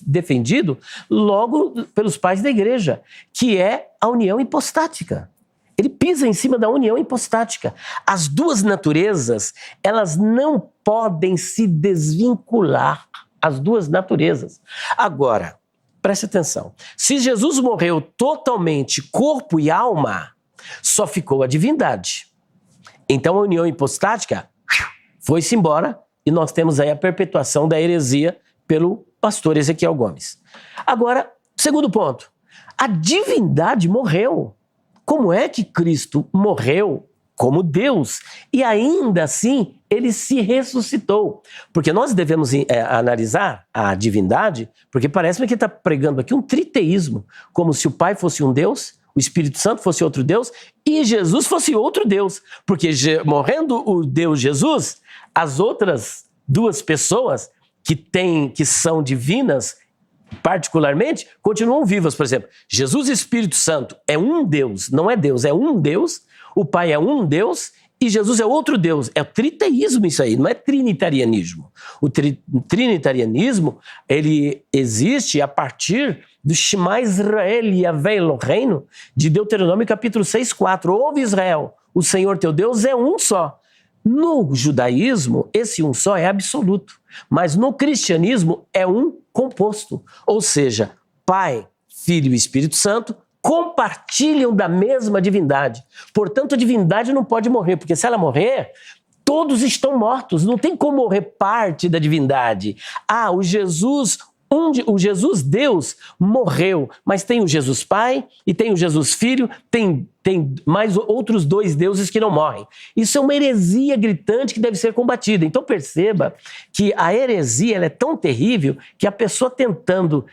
defendido logo pelos pais da igreja, que é a união hipostática. Ele pisa em cima da união hipostática. As duas naturezas, elas não podem se desvincular, as duas naturezas. Agora, preste atenção. Se Jesus morreu totalmente corpo e alma, só ficou a divindade. Então a união hipostática foi-se embora e nós temos aí a perpetuação da heresia pelo pastor Ezequiel Gomes. Agora, segundo ponto, a divindade morreu. Como é que Cristo morreu como Deus e ainda assim ele se ressuscitou? Porque nós devemos analisar a divindade, porque parece-me que está pregando aqui um triteísmo, como se o Pai fosse um Deus, o Espírito Santo fosse outro Deus e Jesus fosse outro Deus. Porque morrendo o Deus Jesus, as outras duas pessoas que são divinas, particularmente, continuam vivas. Por exemplo, Jesus e Espírito Santo é um Deus, não é Deus, é um Deus, o Pai é um Deus e Jesus é outro Deus. É o triteísmo isso aí, não é trinitarianismo. O trinitarianismo, ele existe a partir do Shema Israel Yahvé Eloheinu, de Deuteronômio capítulo 6:4. Ouve Israel, o Senhor teu Deus é um só. No judaísmo, esse um só é absoluto, mas no cristianismo é um composto, ou seja, Pai, Filho e Espírito Santo compartilham da mesma divindade. Portanto, a divindade não pode morrer, porque se ela morrer, todos estão mortos, não tem como morrer parte da divindade. O Jesus Deus morreu, mas tem o Jesus Pai e tem o Jesus Filho, tem mais outros dois deuses que não morrem. Isso é uma heresia gritante que deve ser combatida. Então perceba que a heresia ela é tão terrível que a pessoa tentando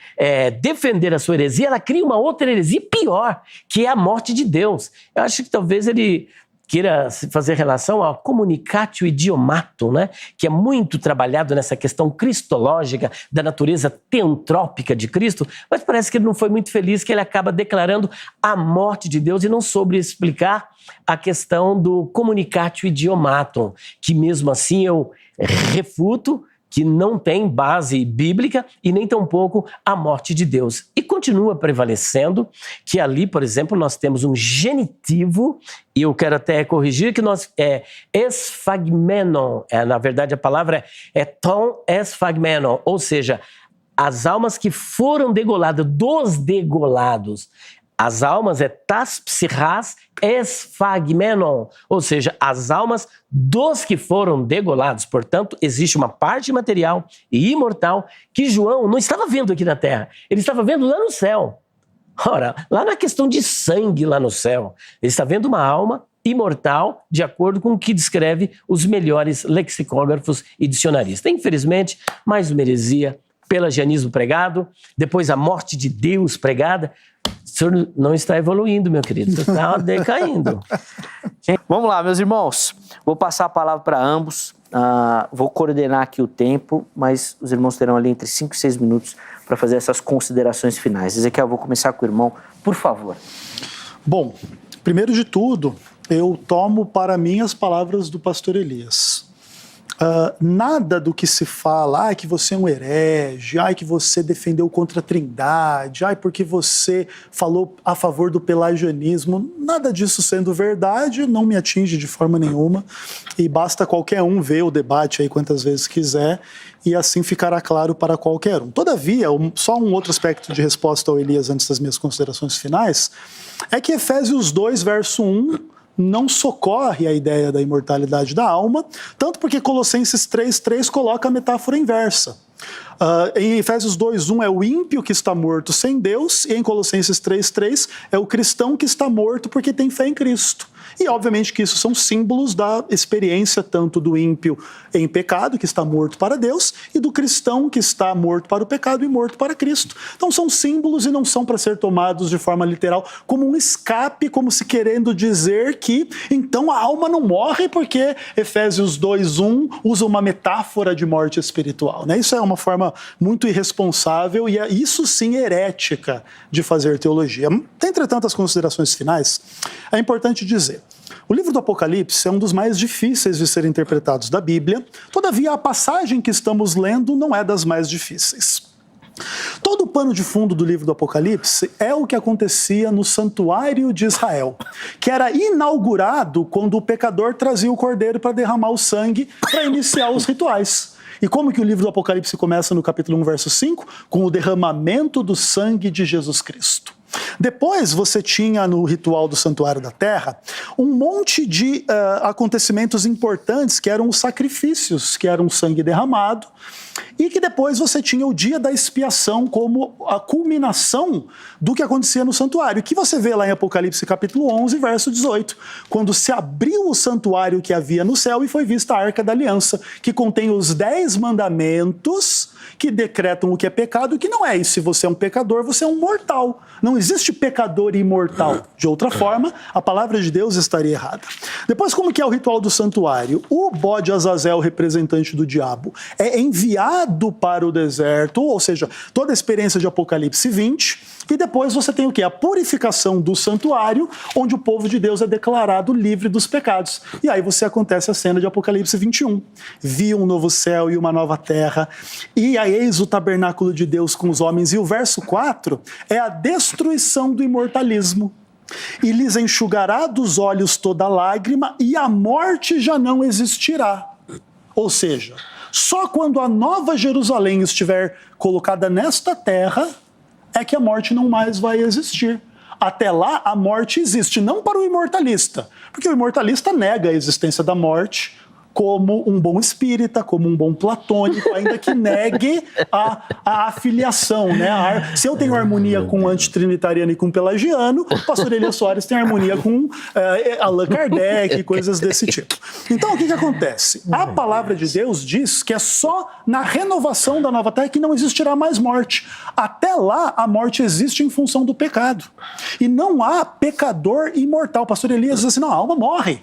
defender a sua heresia, ela cria uma outra heresia pior, que é a morte de Deus. Eu acho que talvez ele queira fazer relação ao communicatio idiomatum, né? Que é muito trabalhado nessa questão cristológica da natureza teantrópica de Cristo, mas parece que ele não foi muito feliz, que ele acaba declarando a morte de Deus e não soube explicar a questão do communicatio idiomatum, que mesmo assim eu refuto, que não tem base bíblica e nem tampouco a morte de Deus. E continua prevalecendo que ali, por exemplo, nós temos um genitivo, e eu quero até corrigir que nós esphagmenon, na verdade a palavra é ton esphagmenon, ou seja, as almas que foram degoladas, dos degolados. As almas é tas psichas esphagmenon, ou seja, as almas dos que foram degolados. Portanto, existe uma parte material e imortal que João não estava vendo aqui na terra, ele estava vendo lá no céu. Ora, lá na questão de sangue lá no céu, ele está vendo uma alma imortal, de acordo com o que descreve os melhores lexicógrafos e dicionaristas. Infelizmente, mais uma heresia, pelagianismo pregado, depois a morte de Deus pregada. O senhor não está evoluindo, meu querido, você está decaindo. Vamos lá, meus irmãos, vou passar a palavra para ambos, vou coordenar aqui o tempo, mas os irmãos terão ali entre 5 e 6 minutos para fazer essas considerações finais. Ezequiel, vou começar com o irmão, por favor. Bom, primeiro de tudo, eu tomo para mim as palavras do pastor Elias. Nada do que se fala, que você é um herege, que você defendeu contra a Trindade, porque você falou a favor do pelagianismo, nada disso sendo verdade, não me atinge de forma nenhuma, e basta qualquer um ver o debate aí quantas vezes quiser, e assim ficará claro para qualquer um. Todavia, só um outro aspecto de resposta ao Elias antes das minhas considerações finais, é que Efésios 2, verso 1, não socorre a ideia da imortalidade da alma, tanto porque Colossenses 3:3 coloca a metáfora inversa. Em Efésios 2:1 é o ímpio que está morto sem Deus, e em Colossenses 3:3 é o cristão que está morto porque tem fé em Cristo. E obviamente que isso são símbolos da experiência tanto do ímpio em pecado, que está morto para Deus, e do cristão que está morto para o pecado e morto para Cristo. Então são símbolos e não são para ser tomados de forma literal como um escape, como se querendo dizer que então a alma não morre porque Efésios 2:1 usa uma metáfora de morte espiritual, né? Isso é uma forma muito irresponsável e isso sim herética de fazer teologia. Entretanto, as considerações finais, é importante dizer, o livro do Apocalipse é um dos mais difíceis de ser interpretados da Bíblia, todavia a passagem que estamos lendo não é das mais difíceis. Todo o pano de fundo do livro do Apocalipse é o que acontecia no santuário de Israel, que era inaugurado quando o pecador trazia o cordeiro para derramar o sangue para iniciar os rituais. E como que o livro do Apocalipse começa no capítulo 1, verso 5? Com o derramamento do sangue de Jesus Cristo. Depois você tinha no ritual do Santuário da Terra um monte de acontecimentos importantes que eram os sacrifícios, que eram o sangue derramado, e que depois você tinha o dia da expiação como a culminação do que acontecia no santuário, que você vê lá em Apocalipse capítulo 11, verso 18, quando se abriu o santuário que havia no céu e foi vista a Arca da Aliança, que contém os 10 mandamentos que decretam o que é pecado e o que não é. E se você é um pecador, você é um mortal. Não existe pecador imortal. De outra forma, a palavra de Deus estaria errada. Depois, como que é o ritual do santuário? O bode Azazel, representante do diabo, é enviado para o deserto, ou seja, toda a experiência de Apocalipse 20, e depois você tem o quê? A purificação do santuário, onde o povo de Deus é declarado livre dos pecados. E aí acontece a cena de Apocalipse 21. Vi um novo céu e uma nova terra, e aí eis o tabernáculo de Deus com os homens. E o verso 4 é a destruição do imortalismo. E lhes enxugará dos olhos toda lágrima, e a morte já não existirá. Ou seja, só quando a nova Jerusalém estiver colocada nesta terra é que a morte não mais vai existir. Até lá, a morte existe, não para o imortalista, porque o imortalista nega a existência da morte como um bom espírita, como um bom platônico, ainda que negue a afiliação, né? Se eu tenho harmonia com um antitrinitariano e com um pelagiano, o pastor Elias Soares tem harmonia com Allan Kardec e coisas desse tipo. Então, o que acontece? A palavra de Deus diz que é só na renovação da nova terra que não existirá mais morte. Até lá, a morte existe em função do pecado. E não há pecador imortal. O pastor Elias diz assim, não, a alma morre.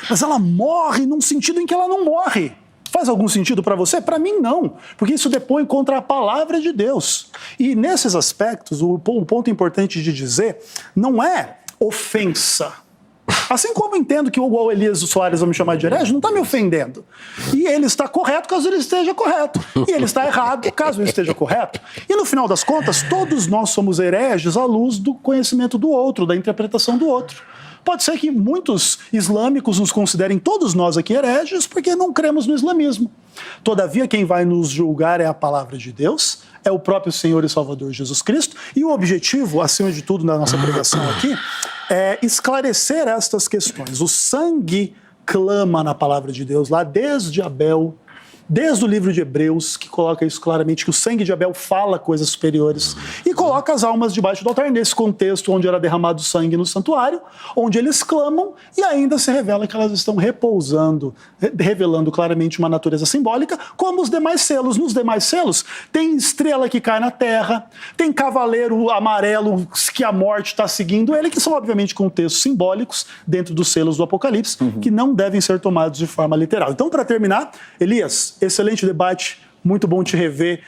Mas ela morre num sentido em que ela não morre. Faz algum sentido para você? Para mim, não. Porque isso depõe contra a palavra de Deus. E nesses aspectos, o ponto importante de dizer não é ofensa. Assim como eu entendo que o Elias Soares vai me chamar de herege, não está me ofendendo. E ele está correto caso ele esteja correto. E ele está errado caso ele esteja correto. E no final das contas, todos nós somos hereges à luz do conhecimento do outro, da interpretação do outro. Pode ser que muitos islâmicos nos considerem, todos nós aqui, hereges, porque não cremos no islamismo. Todavia, quem vai nos julgar é a palavra de Deus, é o próprio Senhor e Salvador Jesus Cristo, e o objetivo, acima de tudo, na nossa pregação aqui, é esclarecer estas questões. O sangue clama na palavra de Deus, lá desde Abel, desde o livro de Hebreus, que coloca isso claramente, que o sangue de Abel fala coisas superiores, e coloca as almas debaixo do altar, nesse contexto onde era derramado sangue no santuário, onde eles clamam, e ainda se revela que elas estão repousando, revelando claramente uma natureza simbólica, como os demais selos. Nos demais selos, tem estrela que cai na terra, tem cavaleiro amarelo que a morte está seguindo ele, que são obviamente contextos simbólicos dentro dos selos do Apocalipse, que não devem ser tomados de forma literal. Então, para terminar, Elias, excelente debate, muito bom te rever,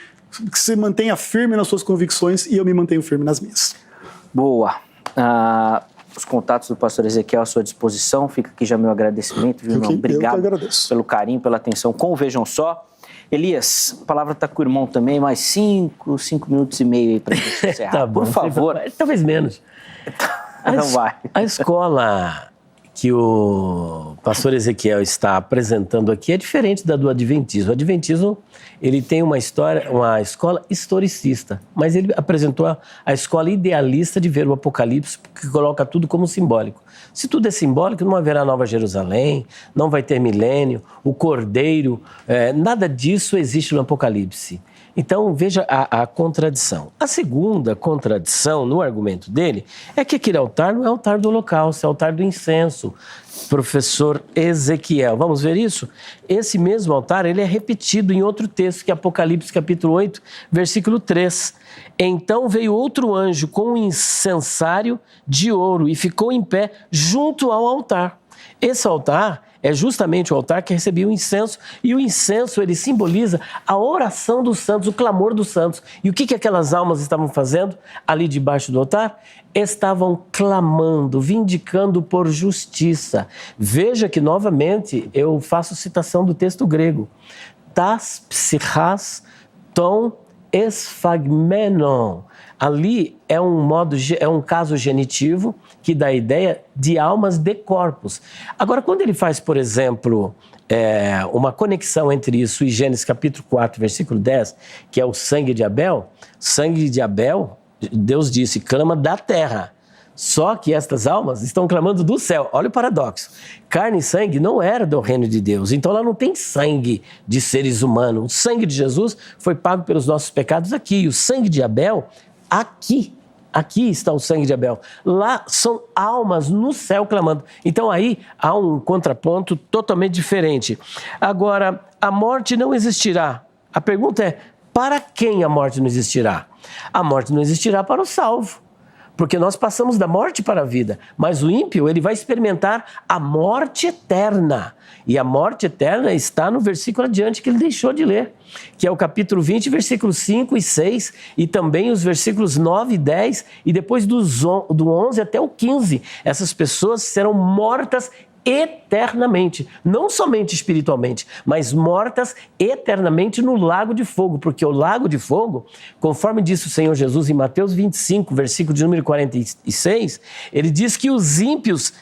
que você mantenha firme nas suas convicções e eu me mantenho firme nas minhas. Boa. Os contatos do pastor Ezequiel à sua disposição, fica aqui já meu agradecimento, viu, irmão? Obrigado pelo carinho, pela atenção com o Vejam Só. Elias, a palavra está com o irmão também, mais 5 minutos e meio aí para a gente encerrar. Tá bom, por favor. Talvez menos. Não vai. A escola que o pastor Ezequiel está apresentando aqui é diferente da do Adventismo. O Adventismo, ele tem uma escola historicista, mas ele apresentou a escola idealista de ver o Apocalipse, que coloca tudo como simbólico. Se tudo é simbólico, não haverá Nova Jerusalém, não vai ter milênio, o Cordeiro, nada disso existe no Apocalipse. Então, veja a contradição. A segunda contradição no argumento dele é que aquele altar não é altar do holocausto, é altar do incenso. Professor Ezequiel, vamos ver isso? Esse mesmo altar, ele é repetido em outro texto, que é Apocalipse capítulo 8, versículo 3. Então veio outro anjo com um incensário de ouro e ficou em pé junto ao altar. Esse altar é justamente o altar que recebia o incenso, e o incenso, ele simboliza a oração dos santos, o clamor dos santos. E o que aquelas almas estavam fazendo ali debaixo do altar? Estavam clamando, vindicando por justiça. Veja que, novamente, eu faço citação do texto grego. Tas psichas ton esphagmenon. Ali é um caso genitivo que dá a ideia de almas de corpos. Agora, quando ele faz, por exemplo, uma conexão entre isso e Gênesis capítulo 4, versículo 10, que é o sangue de Abel Deus disse, clama da terra. Só que estas almas estão clamando do céu. Olha o paradoxo. Carne e sangue não era do reino de Deus. Então ela não tem sangue de seres humanos. O sangue de Jesus foi pago pelos nossos pecados aqui. E o sangue de Abel, aqui. Aqui está o sangue de Abel. Lá são almas no céu clamando. Então aí há um contraponto totalmente diferente. Agora, a morte não existirá. A pergunta é, para quem a morte não existirá? A morte não existirá para o salvo. Porque nós passamos da morte para a vida, mas o ímpio ele vai experimentar a morte eterna. E a morte eterna está no versículo adiante que ele deixou de ler, que é o capítulo 20, versículos 5 e 6, e também os versículos 9 e 10, e depois do 11 até o 15. Essas pessoas serão mortas eternamente, não somente espiritualmente, mas mortas eternamente no lago de fogo, porque o lago de fogo, conforme disse o Senhor Jesus em Mateus 25, versículo de número 46, ele diz que os ímpios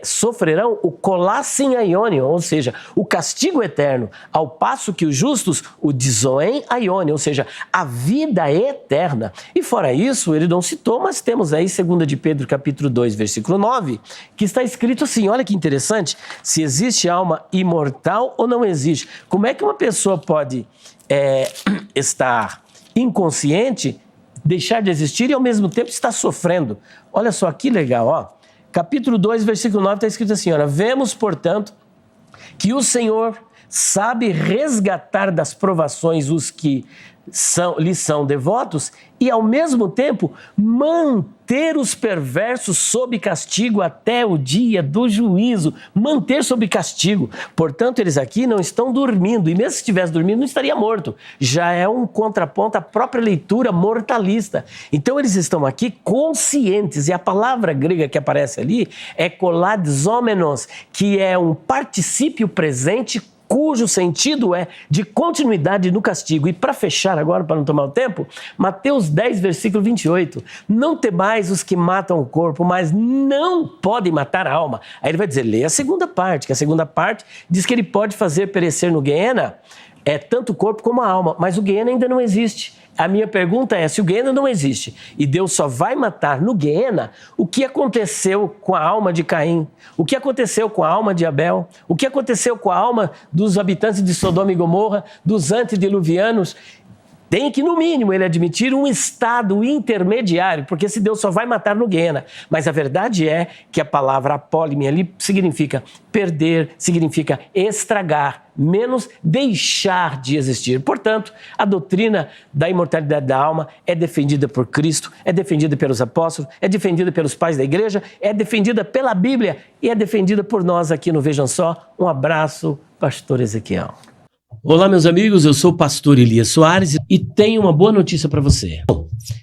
sofrerão o colássem aionion, ou seja, o castigo eterno, ao passo que os justos o dizoen aionion, ou seja, a vida eterna. E fora isso, ele não citou, mas temos aí 2 de Pedro, capítulo 2, versículo 9, que está escrito assim, olha que interessante, se existe alma imortal ou não existe. Como é que uma pessoa pode estar inconsciente, deixar de existir e ao mesmo tempo estar sofrendo? Olha só que legal, ó. Capítulo 2, versículo 9, está escrito assim, olha, vemos, portanto, que o Senhor sabe resgatar das provações os que lhe são devotos e, ao mesmo tempo, manter os perversos sob castigo até o dia do juízo. Manter sob castigo. Portanto, eles aqui não estão dormindo, e mesmo se estivesse dormindo, não estaria morto. Já é um contraponto à própria leitura mortalista. Então, eles estão aqui conscientes, e a palavra grega que aparece ali é koladizomenos, que é um particípio presente cujo sentido é de continuidade no castigo. E para fechar agora, para não tomar o tempo, Mateus 10, versículo 28. Não temais os que matam o corpo, mas não podem matar a alma. Aí ele vai dizer, leia a segunda parte, que a segunda parte diz que ele pode fazer perecer no Guiena tanto o corpo como a alma, mas o Guiena ainda não existe. A minha pergunta é, se o Guiena não existe e Deus só vai matar no Guiena, o que aconteceu com a alma de Caim? O que aconteceu com a alma de Abel? O que aconteceu com a alma dos habitantes de Sodoma e Gomorra, dos antediluvianos? Tem que, no mínimo, ele admitir um estado intermediário, porque se Deus só vai matar no Guiena. Mas a verdade é que a palavra apólime ali significa perder, significa estragar, menos deixar de existir. Portanto, a doutrina da imortalidade da alma é defendida por Cristo, é defendida pelos apóstolos, é defendida pelos pais da igreja, é defendida pela Bíblia e é defendida por nós aqui no Vejam Só. Um abraço, pastor Ezequiel. Olá, meus amigos, eu sou o pastor Elias Soares e tenho uma boa notícia para você.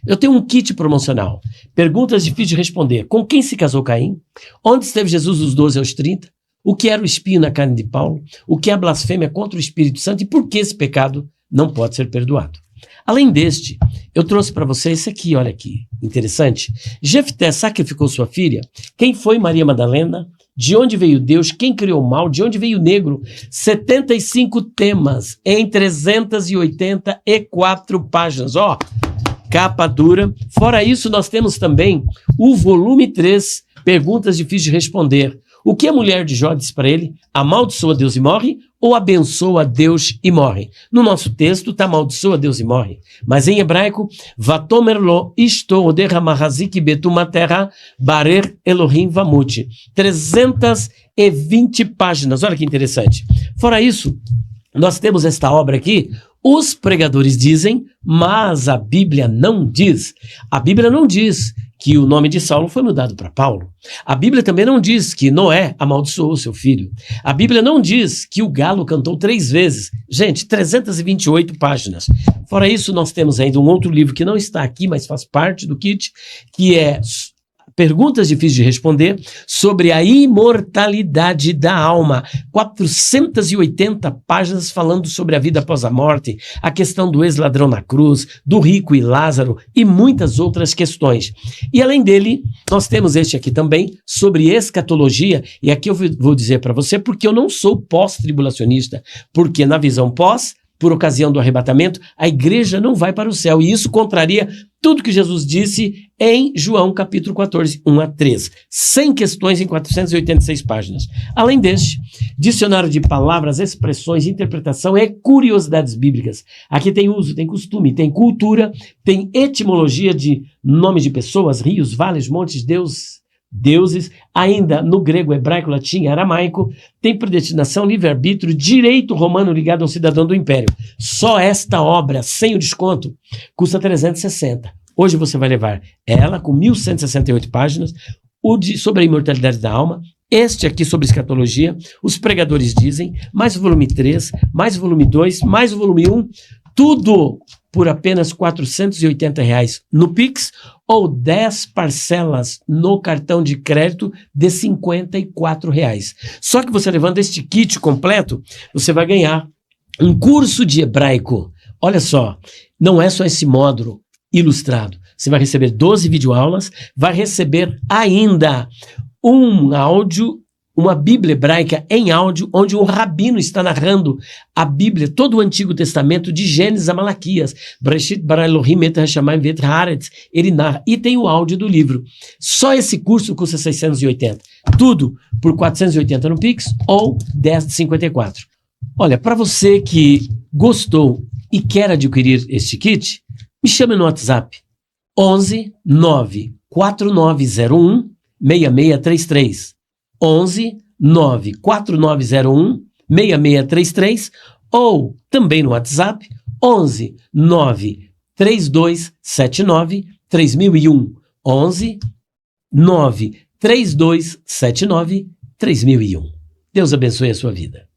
Eu tenho um kit promocional. Perguntas difíceis de responder. Com quem se casou Caim? Onde esteve Jesus dos 12 aos 30? O que era o espinho na carne de Paulo? O que é a blasfêmia contra o Espírito Santo? E por que esse pecado não pode ser perdoado? Além deste, eu trouxe para você esse aqui, olha aqui, interessante. Jefté sacrificou sua filha. Quem foi Maria Madalena? De onde veio Deus? Quem criou o mal? De onde veio o negro? 75 temas em 384 páginas. Ó, capa dura. Fora isso, nós temos também o volume 3, Perguntas Difíceis de Responder. O que a mulher de Jó disse para ele? Amaldiçoa Deus e morre ou abençoa Deus e morre? No nosso texto está amaldiçoa Deus e morre. Mas em hebraico, Vatomerlo isto derramahazik betumaterra barer Elohim vamut. 320 páginas. Olha que interessante. Fora isso, nós temos esta obra aqui. Os pregadores dizem, mas a Bíblia não diz. A Bíblia não diz que o nome de Saulo foi mudado para Paulo. A Bíblia também não diz que Noé amaldiçoou seu filho. A Bíblia não diz que o galo cantou 3 vezes. Gente, 328 páginas. Fora isso, nós temos ainda um outro livro que não está aqui, mas faz parte do kit, que é Perguntas Difíceis de Responder sobre a imortalidade da alma. 480 páginas falando sobre a vida após a morte, a questão do ex-ladrão na cruz, do rico e Lázaro e muitas outras questões. E além dele, nós temos este aqui também sobre escatologia, e aqui eu vou dizer para você porque eu não sou pós-tribulacionista, porque na visão pós, por ocasião do arrebatamento, a igreja não vai para o céu. E isso contraria tudo que Jesus disse em João capítulo 14, 1 a 3. 100 questões em 486 páginas. Além deste, dicionário de palavras, expressões, interpretação e curiosidades bíblicas. Aqui tem uso, tem costume, tem cultura, tem etimologia de nomes de pessoas, rios, vales, montes, deuses, ainda no grego, hebraico, latim, aramaico, tem predestinação, livre-arbítrio, direito romano ligado ao cidadão do império. Só esta obra, sem o desconto, custa 360. Hoje você vai levar ela com 1.168 páginas, sobre a imortalidade da alma, este aqui sobre escatologia, os pregadores dizem, mais o volume 3, mais o volume 2, mais o volume 1, tudo por apenas R$ 480 no Pix ou 10 parcelas no cartão de crédito de R$ 54. Só que você levando este kit completo, você vai ganhar um curso de hebraico. Olha só, não é só esse módulo ilustrado. Você vai receber 12 videoaulas, vai receber ainda um áudio, uma Bíblia hebraica em áudio, onde um rabino está narrando a Bíblia, todo o Antigo Testamento, de Gênesis a Malaquias. Breshit bara Elohim et hashamayim ve'et haaretz. Ele narra. E tem o áudio do livro. Só esse curso custa 680. Tudo por 480 no Pix ou 10 de 54. Olha, para você que gostou e quer adquirir este kit, me chame no WhatsApp. 11 9 4901 6633. 11 9 4901 6633 ou também no WhatsApp 11 9 3279 3001. 11 9 3279 3001. Deus abençoe a sua vida.